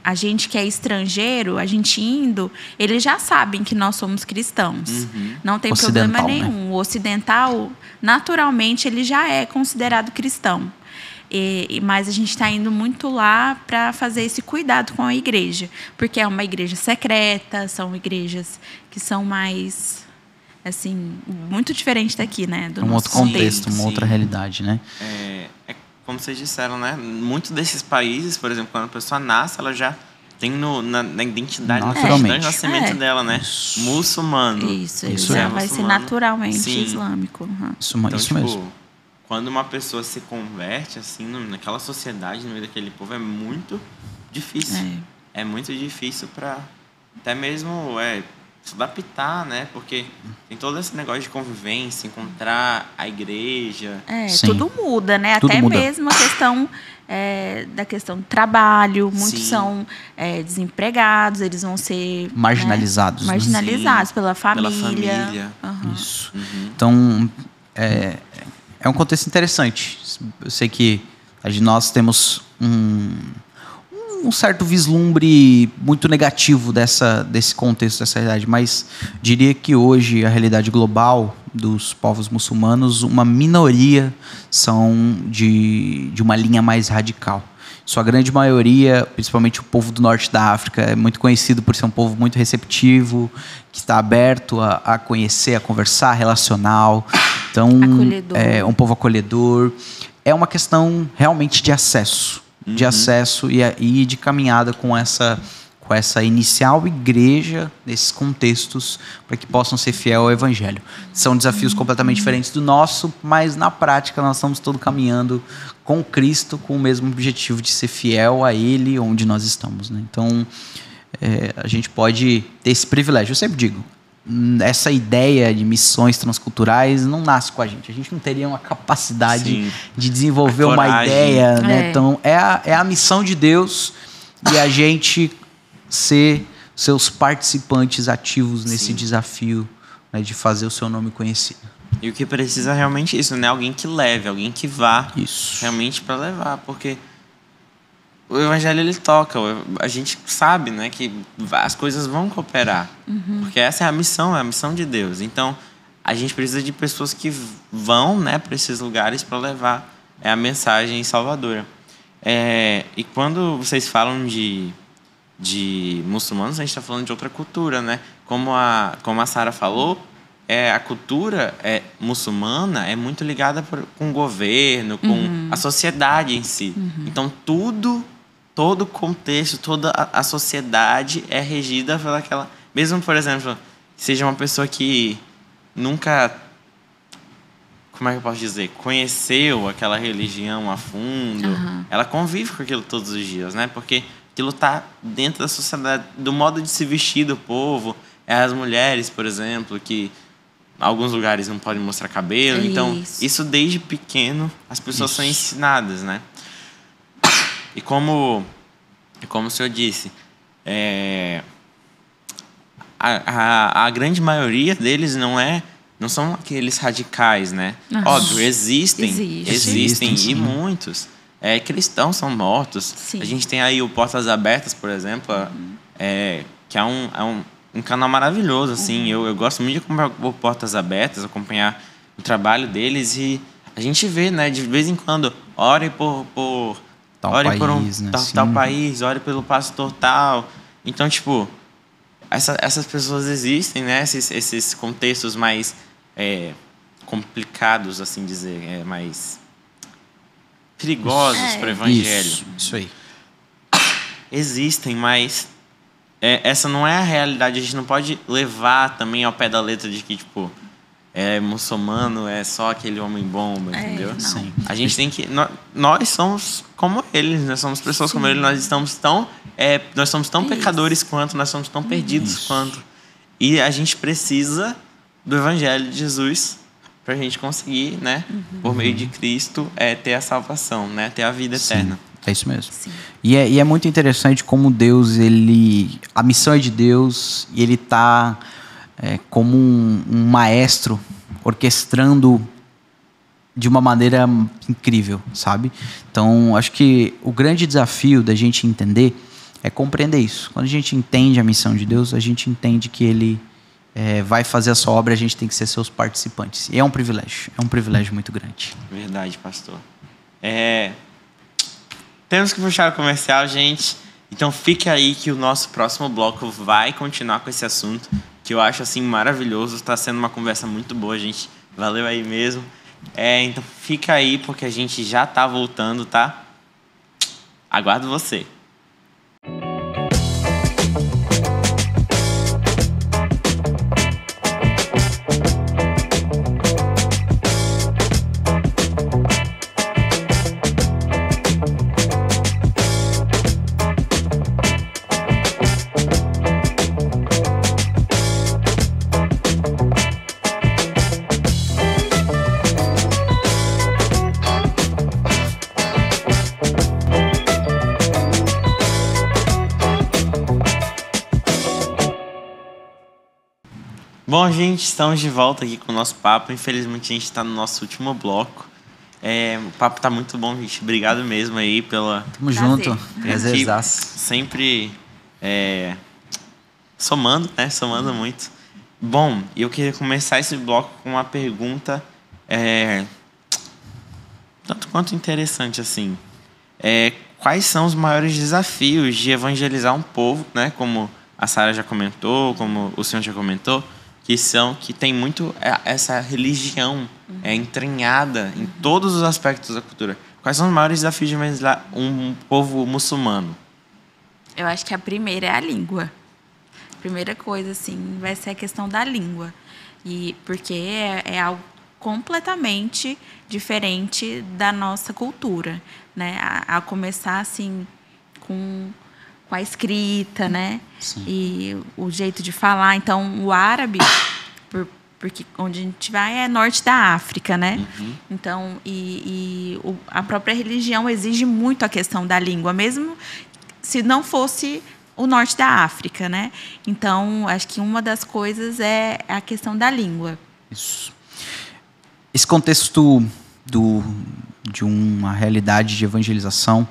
a gente que é estrangeiro, a gente indo, eles já sabem que nós somos cristãos. Não tem problema nenhum. Né? O ocidental, naturalmente, ele já é considerado cristão. Mas a gente está indo muito lá para fazer esse cuidado com a igreja. Porque é uma igreja secreta, são igrejas que são mais, assim, muito diferente daqui, né? Do um outro contexto, uma outra realidade, né? Como vocês disseram, né? Muitos desses países, por exemplo, quando a pessoa nasce, ela já tem na identidade, no certidão de nascimento dela, né? Muçulmano. Isso já vai ser naturalmente islâmico. Isso então, mesmo. Quando uma pessoa se converte, assim, naquela sociedade, no meio daquele povo, é muito difícil. É muito difícil para até mesmo se adaptar, né? Porque tem todo esse negócio de convivência, encontrar a igreja. Tudo muda, né? Tudo até muda. Mesmo a questão da questão do trabalho. Muitos são desempregados, eles vão ser marginalizados. Né? Marginalizados pela família. Isso. Então, é um contexto interessante. Eu sei que nós temos um certo vislumbre muito negativo desse contexto, dessa realidade, mas diria que hoje a realidade global dos povos muçulmanos, uma minoria são de uma linha mais radical. Sua grande maioria, principalmente o povo do norte da África, é muito conhecido por ser um povo muito receptivo, que está aberto a conhecer, a conversar, relacional. Então, é um povo acolhedor. É uma questão realmente de acesso. De acesso e de caminhada com essa inicial igreja nesses contextos para que possam ser fiel ao Evangelho. São desafios completamente diferentes do nosso, mas na prática nós estamos todos caminhando com Cristo com o mesmo objetivo de ser fiel a Ele onde nós estamos, né? Então, a gente pode ter esse privilégio. Eu sempre digo, essa ideia de missões transculturais não nasce com a gente. A gente não teria uma capacidade Sim. de desenvolver uma ideia, né? Então, é a missão de Deus e a gente ser seus participantes ativos nesse desafio, né, de fazer o seu nome conhecido. E o que precisa realmente é isso, né? Alguém que leve, alguém que vá Isso. realmente para levar, porque o evangelho ele toca, a gente sabe, né, que as coisas vão cooperar, porque essa é a missão de Deus. Então, a gente precisa de pessoas que vão, né, para esses lugares para levar a mensagem salvadora. E quando vocês falam de muçulmanos, a gente está falando de outra cultura, né? Como a Sara falou, a cultura muçulmana é muito ligada com o governo, com a sociedade em si. Então, todo o contexto, toda a sociedade é regida pelaquela... Mesmo, por exemplo, seja uma pessoa que nunca... Como é que eu posso dizer? Conheceu aquela religião a fundo. Ela convive com aquilo todos os dias, né? Porque aquilo está dentro da sociedade, do modo de se vestir do povo. As mulheres, por exemplo, que em alguns lugares não podem mostrar cabelo. Então, isso desde pequeno as pessoas são ensinadas, né? E como o senhor disse, a grande maioria deles não são aqueles radicais, né? Óbvio, existem e muitos. Cristãos são mortos. Sim. A gente tem aí o Portas Abertas, por exemplo, que é um canal maravilhoso, assim. Eu gosto muito de acompanhar o Portas Abertas, acompanhar o trabalho deles, e a gente vê, né, de vez em quando, ore por tal país, ore pelo pastor tal. Então, tipo, essas pessoas existem, né? Esses contextos mais complicados, assim dizer, mais perigosos para o evangelho. Isso aí. Existem, mas essa não é a realidade. A gente não pode levar também ao pé da letra de que, tipo, muçulmano é só aquele homem bomba, entendeu? Sim. A gente tem que... Nós somos como eles, nós somos pessoas como eles, nós somos tão pecadores quanto, nós somos tão perdidos quanto. E a gente precisa do evangelho de Jesus para a gente conseguir, né, por meio de Cristo, ter a salvação, né, ter a vida eterna. É isso mesmo. E é muito interessante como Deus, a missão é de Deus, e ele está como um maestro orquestrando de uma maneira incrível, sabe? Então, acho que o grande desafio da gente entender é compreender isso. Quando a gente entende a missão de Deus, a gente entende que ele vai fazer a sua obra, a gente tem que ser seus participantes. E é um privilégio muito grande. Verdade, pastor. Temos que puxar o comercial, gente. Então fique aí que o nosso próximo bloco vai continuar com esse assunto, que eu acho assim maravilhoso. Está sendo uma conversa muito boa, gente. Valeu aí mesmo. Então fica aí porque a gente já tá voltando, tá? Aguardo você. Bom, gente, estamos de volta aqui com o nosso papo. Infelizmente, a gente está no nosso último bloco. O papo tá muito bom, gente. Obrigado mesmo aí pela... Tamo junto. Prazerzaço. Sempre somando, né? Somando muito. Bom, eu queria começar esse bloco com uma pergunta tanto quanto interessante, assim. Quais são os maiores desafios de evangelizar um povo, né? Como a Sara já comentou, como o senhor já comentou, que tem muito essa religião entranhada em todos os aspectos da cultura. Quais são os maiores desafios de evangelizar um povo muçulmano? Eu acho que a primeira é a língua. A primeira coisa, assim, vai ser a questão da língua. Porque é algo completamente diferente da nossa cultura, né? A começar, assim, com a escrita, né? Sim. E o jeito de falar. Então, o árabe, porque onde a gente vai é norte da África, né? Então, a própria religião exige muito a questão da língua, mesmo se não fosse o norte da África, né? Então, acho que uma das coisas é a questão da língua. Isso. Esse contexto de uma realidade de evangelização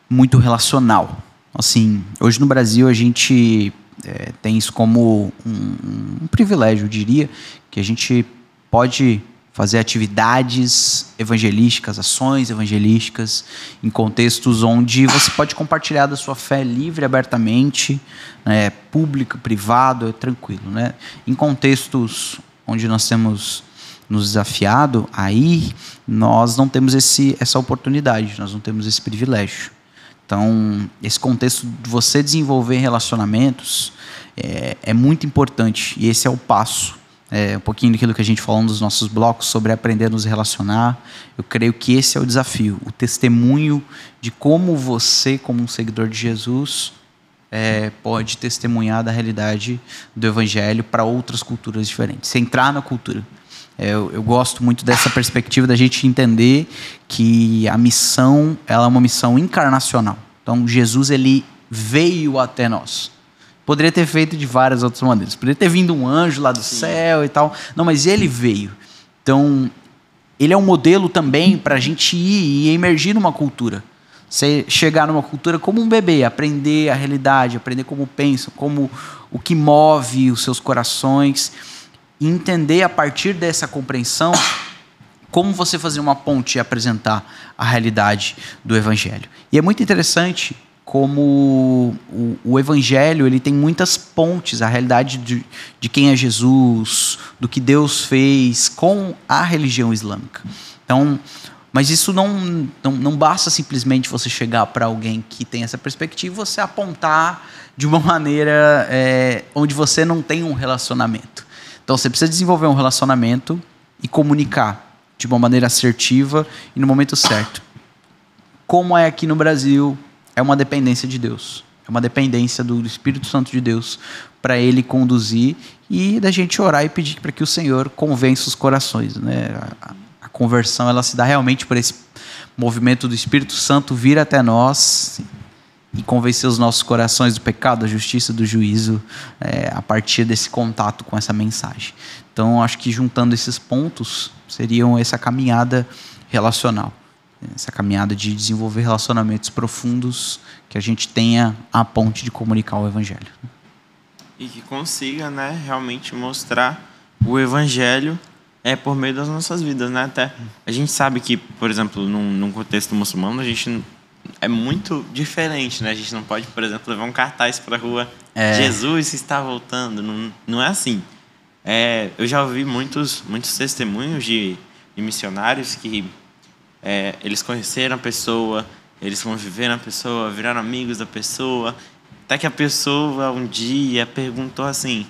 muito relacional. Assim, hoje no Brasil a gente tem isso como um privilégio, eu diria, que a gente pode fazer atividades evangelísticas, ações evangelísticas, em contextos onde você pode compartilhar da sua fé livre, abertamente, né, público, privado, tranquilo, né? Em contextos onde nós temos nos desafiado, aí nós não temos essa oportunidade, nós não temos esse privilégio. Então, esse contexto de você desenvolver relacionamentos é muito importante, e esse é o passo. Um pouquinho daquilo que a gente falou nos nossos blocos sobre aprender a nos relacionar. Eu creio que esse é o desafio, o testemunho de como você, como um seguidor de Jesus, pode testemunhar da realidade do Evangelho para outras culturas diferentes. Você entrar na cultura. Eu gosto muito dessa perspectiva da gente entender que a missão ela é uma missão encarnacional. Então, Jesus ele veio até nós. Poderia ter feito de várias outras maneiras. Poderia ter vindo um anjo lá do céu e tal. Não, mas ele veio. Então, ele é um modelo também para a gente ir e emergir numa cultura. Você chegar numa cultura como um bebê, aprender a realidade, aprender como pensam, como o que move os seus corações, e entender a partir dessa compreensão como você fazer uma ponte e apresentar a realidade do Evangelho. E é muito interessante como o Evangelho ele tem muitas pontes, a realidade de quem é Jesus, do que Deus fez com a religião islâmica. Então, mas isso não basta simplesmente você chegar para alguém que tem essa perspectiva e você apontar de uma maneira onde você não tem um relacionamento. Então, você precisa desenvolver um relacionamento e comunicar de uma maneira assertiva e no momento certo. Como é aqui no Brasil, é uma dependência de Deus. É uma dependência do Espírito Santo de Deus para Ele conduzir e da gente orar e pedir para que o Senhor convença os corações, né? A conversão ela se dá realmente por esse movimento do Espírito Santo vir até nós e convencer os nossos corações do pecado, da justiça, do juízo, a partir desse contato com essa mensagem. Então, acho que juntando esses pontos, seriam essa caminhada relacional. Essa caminhada de desenvolver relacionamentos profundos, que a gente tenha a ponte de comunicar o Evangelho. E que consiga, né, realmente mostrar o Evangelho por meio das nossas vidas, né? Até a gente sabe que, por exemplo, num contexto muçulmano, a gente é muito diferente, né? A gente não pode, por exemplo, levar um cartaz para a rua, Jesus está voltando. Não é assim. Eu já ouvi muitos testemunhos de missionários que eles conheceram a pessoa, eles conviveram a pessoa, viraram amigos da pessoa, até que a pessoa um dia perguntou assim: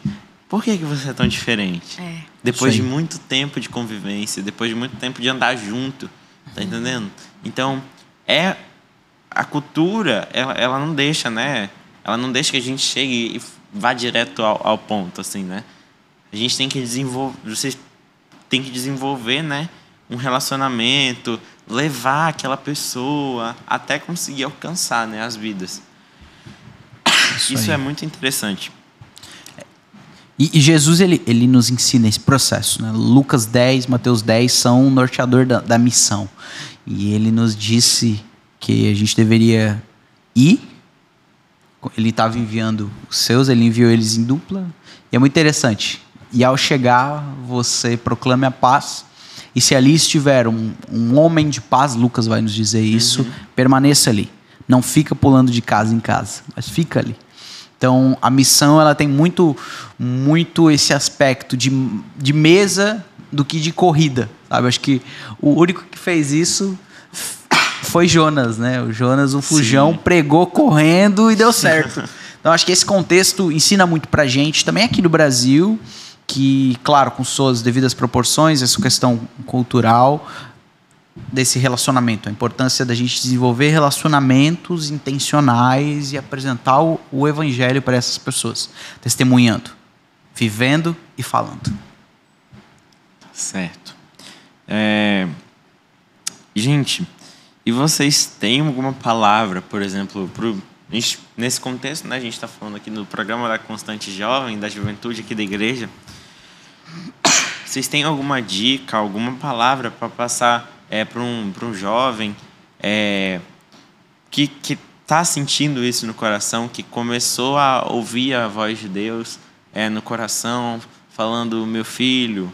por que você é tão diferente? Depois de muito tempo de convivência, depois de muito tempo de andar junto, tá entendendo? Então, a cultura, ela não deixa, né? Ela não deixa que a gente chegue e vá direto ao ponto, assim, né? A gente tem que desenvolver, né, um relacionamento, levar aquela pessoa até conseguir alcançar, né, as vidas. Isso é muito interessante. E Jesus ele nos ensina esse processo, né? Lucas 10, Mateus 10 são o norteador da missão. E ele nos disse que a gente deveria ir. Ele estava enviando os seus, ele enviou eles em dupla. E é muito interessante. E ao chegar, você proclame a paz. E se ali estiver um homem de paz, Lucas vai nos dizer isso, permaneça ali. Não fica pulando de casa em casa, mas fica ali. Então, a missão ela tem muito esse aspecto de mesa do que de corrida. Sabe? Acho que o único que fez isso foi Jonas, né? O Jonas, o fujão, pregou correndo e deu certo. Então, acho que esse contexto ensina muito pra gente, também aqui no Brasil, que, claro, com suas devidas proporções, essa questão cultural, desse relacionamento, a importância da gente desenvolver relacionamentos intencionais e apresentar o evangelho para essas pessoas, testemunhando, vivendo e falando. Certo. Gente, e vocês têm alguma palavra, por exemplo, nesse contexto, né, a gente está falando aqui do programa da Constante Jovem, da juventude aqui da igreja, vocês têm alguma dica, alguma palavra para passar para um jovem que está sentindo isso no coração, que começou a ouvir a voz de Deus no coração, falando, meu filho,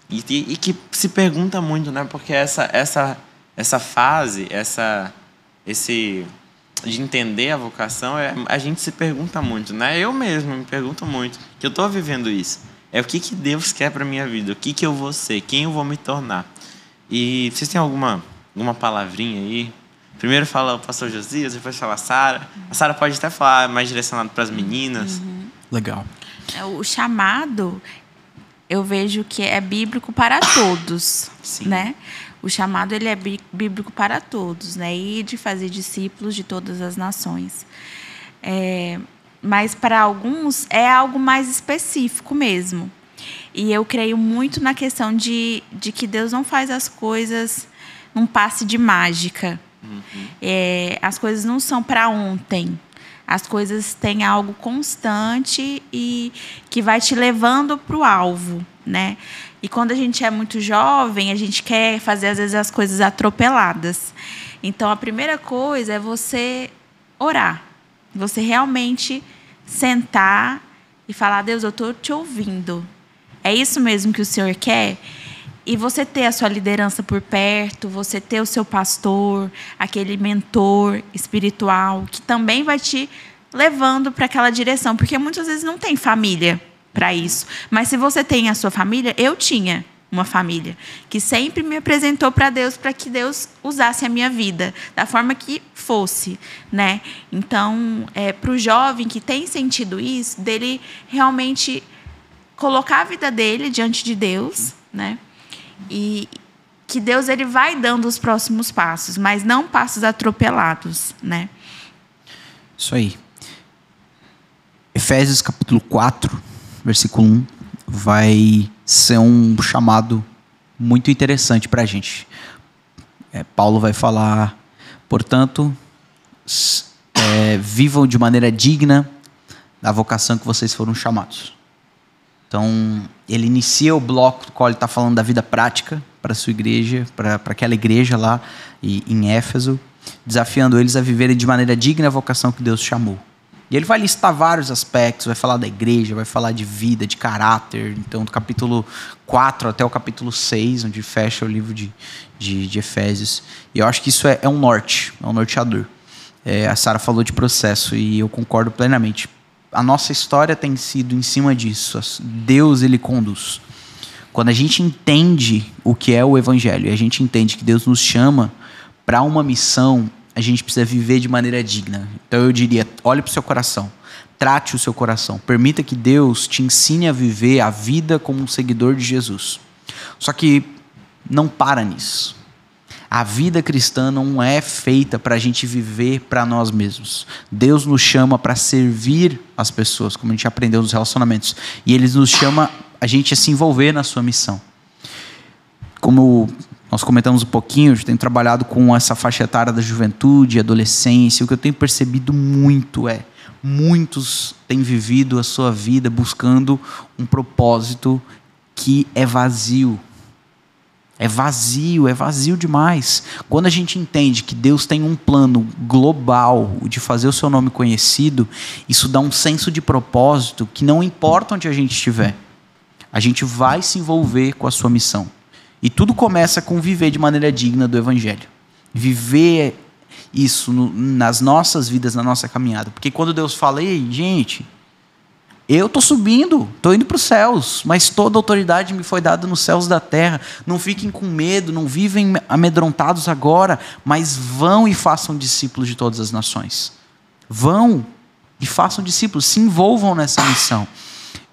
e que se pergunta muito, né, porque essa fase, esse de entender a vocação, a gente se pergunta muito, né? Eu mesmo me pergunto muito, que eu estou vivendo isso. O que Deus quer para a minha vida? O que eu vou ser? Quem eu vou me tornar? E vocês têm alguma palavrinha aí? Primeiro fala o pastor Josias, depois fala a Sara. A Sara pode até falar mais direcionado para as meninas. Uhum. Legal. O chamado, eu vejo que é bíblico para todos. Sim. Né? O chamado, ele é bíblico para todos, né? E de fazer discípulos de todas as nações. Mas para alguns é algo mais específico mesmo. E eu creio muito na questão de que Deus não faz as coisas num passe de mágica. Uhum. As coisas não são para ontem. As coisas têm algo constante e que vai te levando para o alvo, né? E quando a gente é muito jovem, a gente quer fazer, às vezes, as coisas atropeladas. Então, a primeira coisa é você orar. Você realmente sentar e falar, Deus, eu estou te ouvindo. É isso mesmo que o Senhor quer? E você ter a sua liderança por perto, você ter o seu pastor, aquele mentor espiritual, que também vai te levando para aquela direção. Porque muitas vezes não tem família para isso. Mas se você tem a sua família, eu tinha uma família que sempre me apresentou para Deus, para que Deus usasse a minha vida da forma que fosse, né? Então, para o jovem que tem sentido isso, dele realmente colocar a vida dele diante de Deus, né? E que Deus, ele vai dando os próximos passos, mas não passos atropelados, né? Isso aí. Efésios capítulo 4, versículo 1, vai ser um chamado muito interessante para a gente. Paulo vai falar, portanto, vivam de maneira digna da vocação que vocês foram chamados. Então, ele inicia o bloco do qual ele está falando da vida prática para a sua igreja, para aquela igreja lá em Éfeso, desafiando eles a viverem de maneira digna a vocação que Deus chamou. E ele vai listar vários aspectos, vai falar da igreja, vai falar de vida, de caráter. Então, do capítulo 4 até o capítulo 6, onde fecha o livro de Efésios. E eu acho que isso é um norte, é um norteador. A Sara falou de processo e eu concordo plenamente. A nossa história tem sido em cima disso. Deus, ele conduz. Quando a gente entende o que é o evangelho, e a gente entende que Deus nos chama para uma missão, a gente precisa viver de maneira digna. Então eu diria, olhe para o seu coração, trate o seu coração, permita que Deus te ensine a viver a vida como um seguidor de Jesus. Só que não para nisso. A vida cristã não é feita para a gente viver para nós mesmos. Deus nos chama para servir as pessoas, como a gente aprendeu nos relacionamentos. E Ele nos chama a gente a se envolver na sua missão. Como nós comentamos um pouquinho, eu tenho trabalhado com essa faixa etária da juventude, adolescência. O que eu tenho percebido muito muitos têm vivido a sua vida buscando um propósito que é vazio. É vazio demais. Quando a gente entende que Deus tem um plano global de fazer o seu nome conhecido, isso dá um senso de propósito que não importa onde a gente estiver, a gente vai se envolver com a sua missão. E tudo começa com viver de maneira digna do Evangelho. Viver isso nas nossas vidas, na nossa caminhada. Porque quando Deus fala, ei, gente, eu estou subindo, estou indo para os céus, mas toda autoridade me foi dada nos céus da terra. Não fiquem com medo, não vivem amedrontados agora, mas vão e façam discípulos de todas as nações. Vão e façam discípulos, se envolvam nessa missão.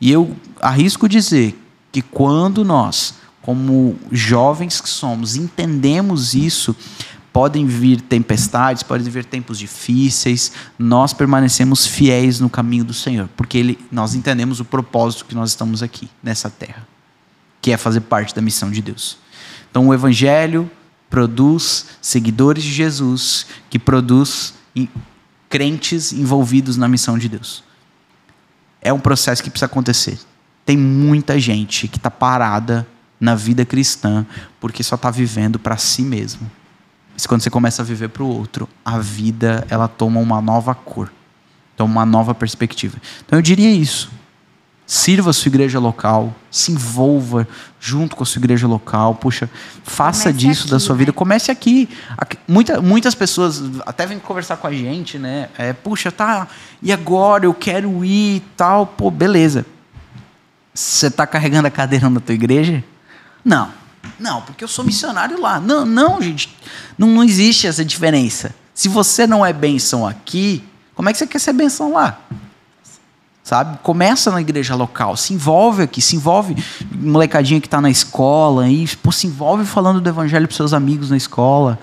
E eu arrisco dizer que quando nós como jovens que somos, entendemos isso. Podem vir tempestades, podem vir tempos difíceis, nós permanecemos fiéis no caminho do Senhor, porque nós entendemos o propósito que nós estamos aqui, nessa terra, que é fazer parte da missão de Deus. Então o Evangelho produz seguidores de Jesus, que produz crentes envolvidos na missão de Deus. É um processo que precisa acontecer. Tem muita gente que está parada na vida cristã, porque só está vivendo para si mesmo. Mas quando você começa a viver para o outro, a vida ela toma uma nova cor, toma uma nova perspectiva. Então eu diria isso. Sirva a sua igreja local, se envolva junto com a sua igreja local. Puxa, faça disso aqui, da sua vida. Comece aqui. Muitas pessoas até vêm conversar com a gente, né? Puxa, tá, e agora eu quero ir e tal. Pô, beleza. Você está carregando a cadeira na tua igreja? Não, porque eu sou missionário lá. Não, gente. Não existe essa diferença. Se você não é bênção aqui, como é que você quer ser bênção lá? Sabe? Começa na igreja local. Se envolve aqui. Se envolve molecadinha que está na escola. Se envolve falando do evangelho para os seus amigos na escola.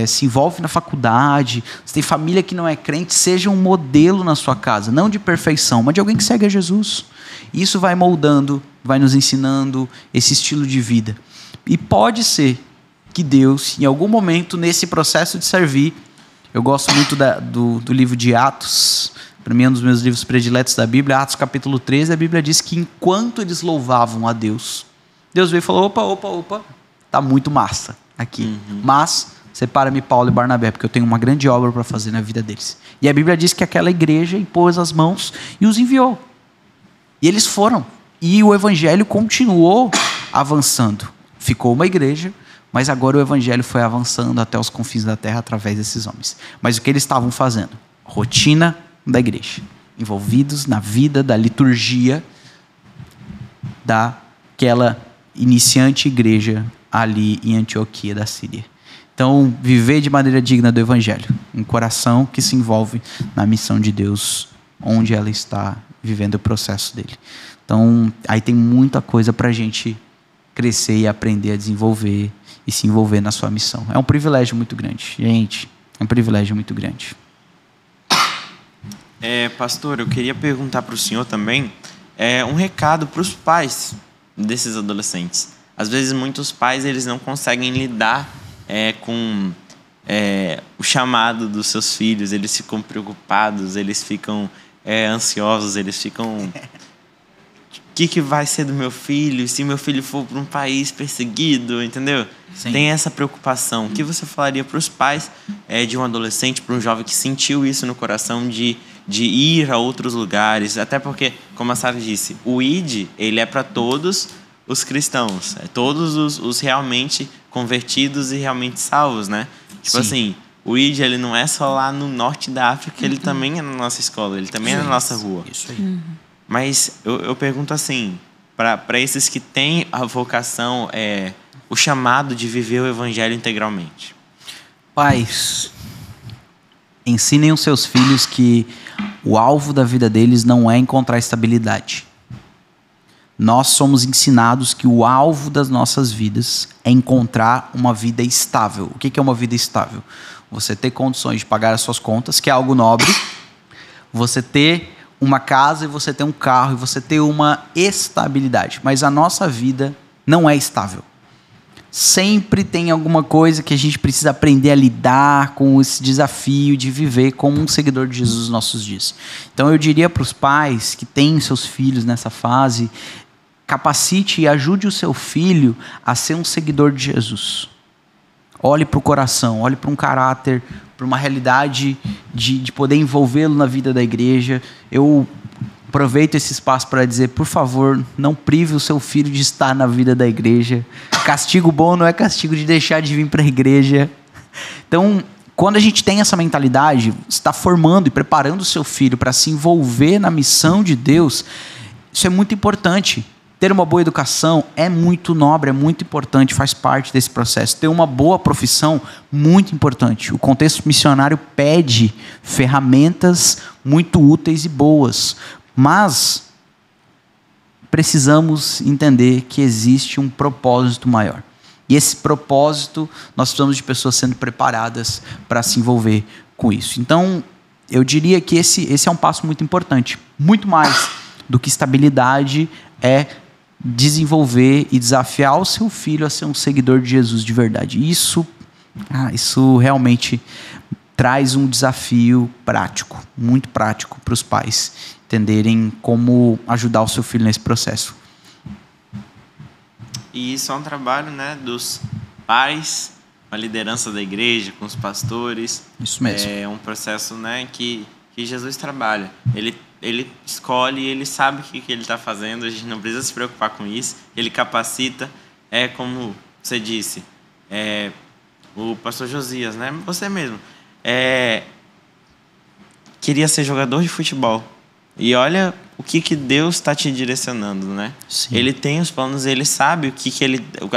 Se envolve na faculdade. Se tem família que não é crente, seja um modelo na sua casa. Não de perfeição, mas de alguém que segue a Jesus. Isso vai moldando, vai nos ensinando esse estilo de vida. E pode ser que Deus, em algum momento, nesse processo de servir, eu gosto muito do livro de Atos, para mim é um dos meus livros prediletos da Bíblia, Atos capítulo 13, a Bíblia diz que enquanto eles louvavam a Deus, Deus veio e falou, opa, tá muito massa aqui, mas separa-me Paulo e Barnabé, porque eu tenho uma grande obra para fazer na vida deles. E a Bíblia diz que aquela igreja impôs as mãos e os enviou. E eles foram. E o evangelho continuou avançando. Ficou uma igreja, mas agora o evangelho foi avançando até os confins da terra através desses homens. Mas o que eles estavam fazendo? Rotina da igreja. Envolvidos na vida da liturgia daquela iniciante igreja ali em Antioquia da Síria. Então, viver de maneira digna do evangelho. Um coração que se envolve na missão de Deus, onde ela está vivendo o processo dele. Então, aí tem muita coisa para a gente crescer e aprender a desenvolver e se envolver na sua missão. É um privilégio muito grande, gente. É um privilégio muito grande. Pastor, eu queria perguntar para o senhor também um recado para os pais desses adolescentes. Às vezes, muitos pais eles não conseguem lidar com o chamado dos seus filhos. Eles ficam preocupados, eles ficam ansiosos, eles ficam... O que vai ser do meu filho? Se meu filho for para um país perseguido, entendeu? Sim. Tem essa preocupação. O que você falaria para os pais de um adolescente, para um jovem que sentiu isso no coração de ir a outros lugares? Até porque, como a Sara disse, o ID ele é para todos os cristãos. Todos os realmente convertidos e realmente salvos, né? Tipo assim... O ID ele não é só lá no norte da África, ele também é na nossa escola, ele também é na nossa rua. Isso aí. Mas eu pergunto assim, para esses que têm a vocação, o chamado de viver o evangelho integralmente. Pais, ensinem os seus filhos que o alvo da vida deles não é encontrar estabilidade. Nós somos ensinados que o alvo das nossas vidas é encontrar uma vida estável. O que é uma vida estável? Você ter condições de pagar as suas contas, que é algo nobre. Você ter uma casa e você ter um carro e você ter uma estabilidade. Mas a nossa vida não é estável. Sempre tem alguma coisa que a gente precisa aprender a lidar com esse desafio de viver como um seguidor de Jesus nos nossos dias. Então eu diria para os pais que têm seus filhos nessa fase, capacite e ajude o seu filho a ser um seguidor de Jesus. Olhe para o coração, olhe para um caráter, para uma realidade de poder envolvê-lo na vida da igreja. Eu aproveito esse espaço para dizer, por favor, não prive o seu filho de estar na vida da igreja. Castigo bom não é castigo de deixar de vir para a igreja. Então, quando a gente tem essa mentalidade, está formando e preparando o seu filho para se envolver na missão de Deus, isso é muito importante. Ter uma boa educação é muito nobre, é muito importante, faz parte desse processo. Ter uma boa profissão, muito importante. O contexto missionário pede ferramentas muito úteis e boas. Mas precisamos entender que existe um propósito maior. E esse propósito, nós precisamos de pessoas sendo preparadas para se envolver com isso. Então, eu diria que esse é um passo muito importante. Muito mais do que estabilidade é desenvolver e desafiar o seu filho a ser um seguidor de Jesus de verdade. Isso realmente traz um desafio prático, muito prático para os pais entenderem como ajudar o seu filho nesse processo. E isso é um trabalho, né, dos pais, a liderança da igreja, com os pastores. Isso mesmo. É um processo, né, que Jesus trabalha. Ele escolhe, ele sabe o que ele está fazendo, a gente não precisa se preocupar com isso. Ele capacita, como você disse, o pastor Josias, né, você mesmo, queria ser jogador de futebol. E olha o que Deus está te direcionando, né? Sim. Ele tem os planos, ele sabe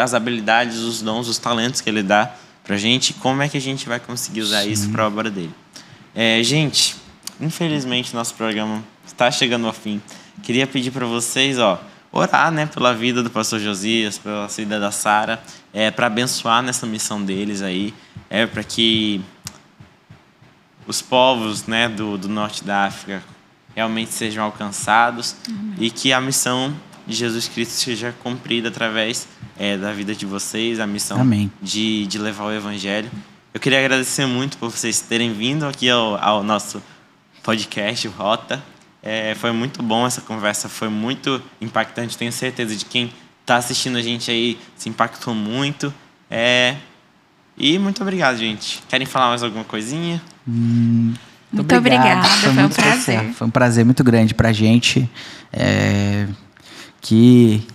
as habilidades, os dons, os talentos que ele dá pra gente, como é que a gente vai conseguir usar isso para a obra dele. Gente, infelizmente nosso programa está chegando ao fim. Queria pedir para vocês, orar, né, pela vida do pastor Josias, pela vida da Sara, para abençoar nessa missão deles aí, para que os povos, né, do norte da África realmente sejam alcançados. Amém. E que a missão de Jesus Cristo seja cumprida através da vida de vocês, a missão de levar o Evangelho. Eu queria agradecer muito por vocês terem vindo aqui ao nosso podcast, Rota. Foi muito bom essa conversa, foi muito impactante. Tenho certeza de quem está assistindo a gente aí se impactou muito. E muito obrigado, gente. Querem falar mais alguma coisinha? Muito obrigada, foi um prazer. Especial. Foi um prazer muito grande para a gente que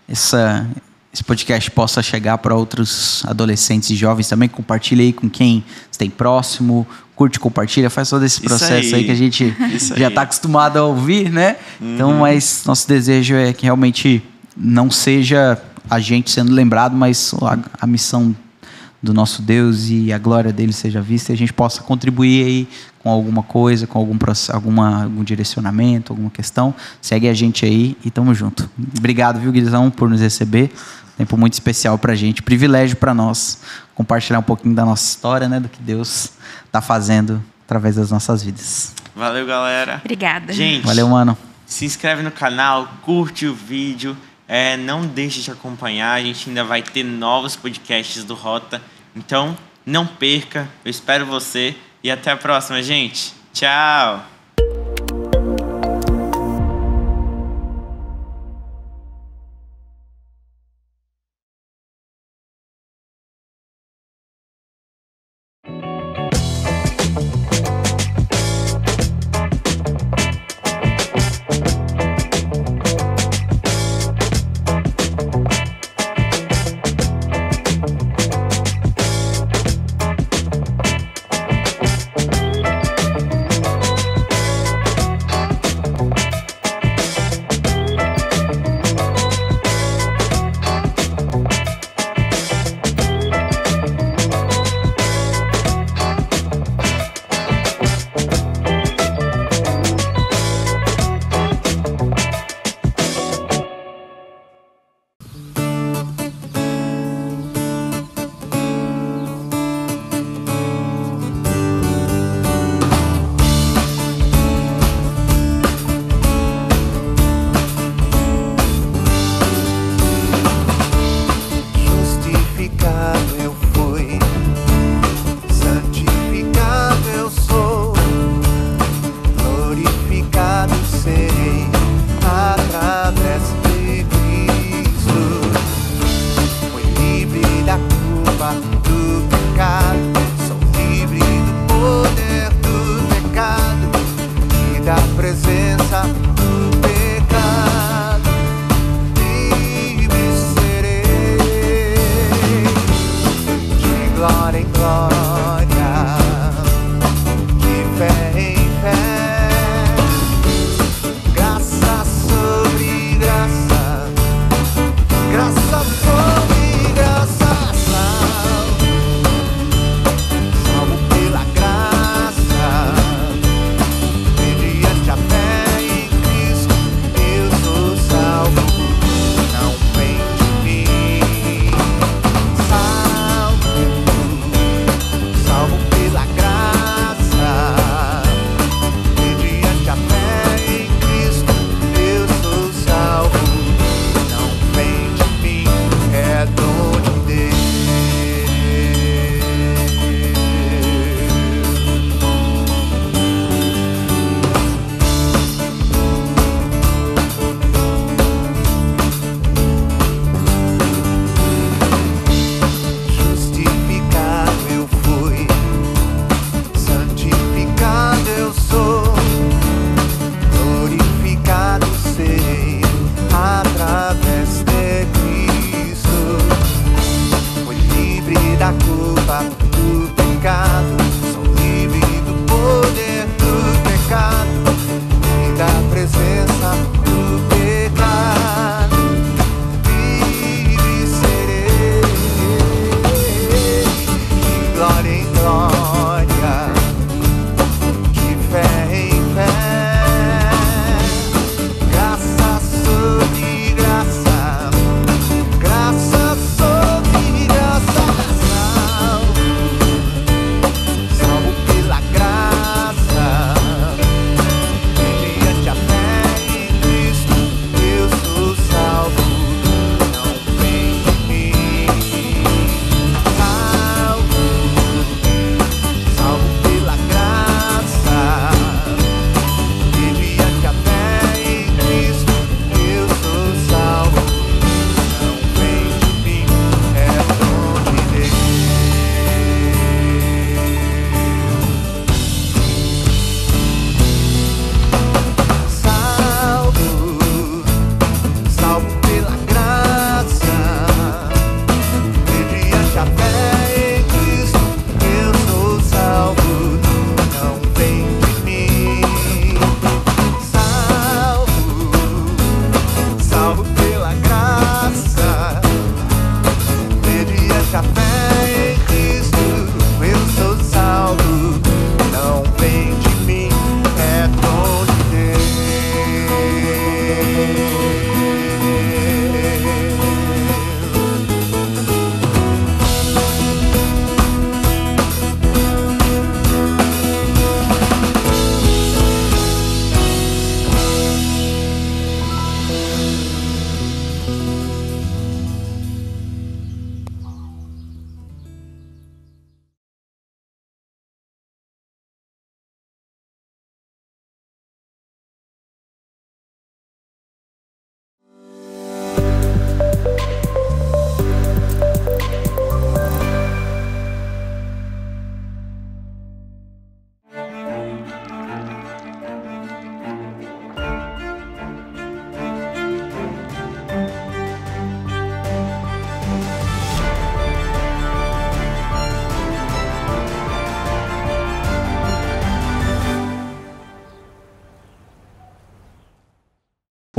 esse podcast possa chegar para outros adolescentes e jovens também. Compartilha aí com quem tem próximo, curte, compartilha, faz todo esse processo aí que a gente já está acostumado a ouvir, né? Então, mas nosso desejo é que realmente não seja a gente sendo lembrado, mas a missão do nosso Deus e a glória dele seja vista e a gente possa contribuir aí com alguma coisa, com algum direcionamento, alguma questão. Segue a gente aí e tamo junto. Obrigado, viu, Guilherme, por nos receber. Tempo muito especial pra gente, privilégio para nós compartilhar um pouquinho da nossa história, né, do que Deus tá fazendo através das nossas vidas. Valeu, galera. Obrigada. Gente, valeu, mano. Se inscreve no canal, curte o vídeo. Não deixe de acompanhar, a gente ainda vai ter novos podcasts do Rota. Então, não perca, eu espero você e até a próxima, gente. Tchau!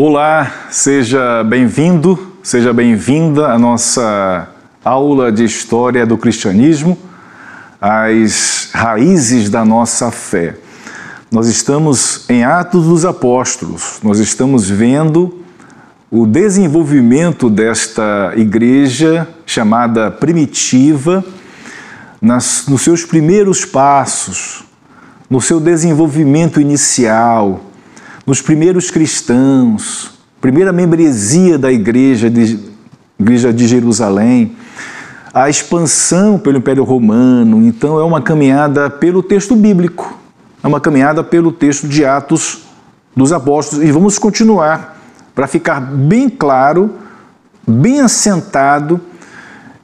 Olá, seja bem-vindo, seja bem-vinda à nossa aula de História do Cristianismo, as raízes da nossa fé. Nós estamos em Atos dos Apóstolos, nós estamos vendo o desenvolvimento desta igreja chamada primitiva, nos seus primeiros passos, no seu desenvolvimento inicial, nos primeiros cristãos, primeira membresia da igreja de Jerusalém, a expansão pelo Império Romano. Então é uma caminhada pelo texto bíblico, é uma caminhada pelo texto de Atos dos Apóstolos. E vamos continuar para ficar bem claro, bem assentado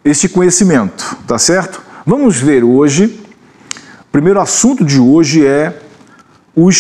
este conhecimento, tá certo? Vamos ver hoje, o primeiro assunto de hoje é o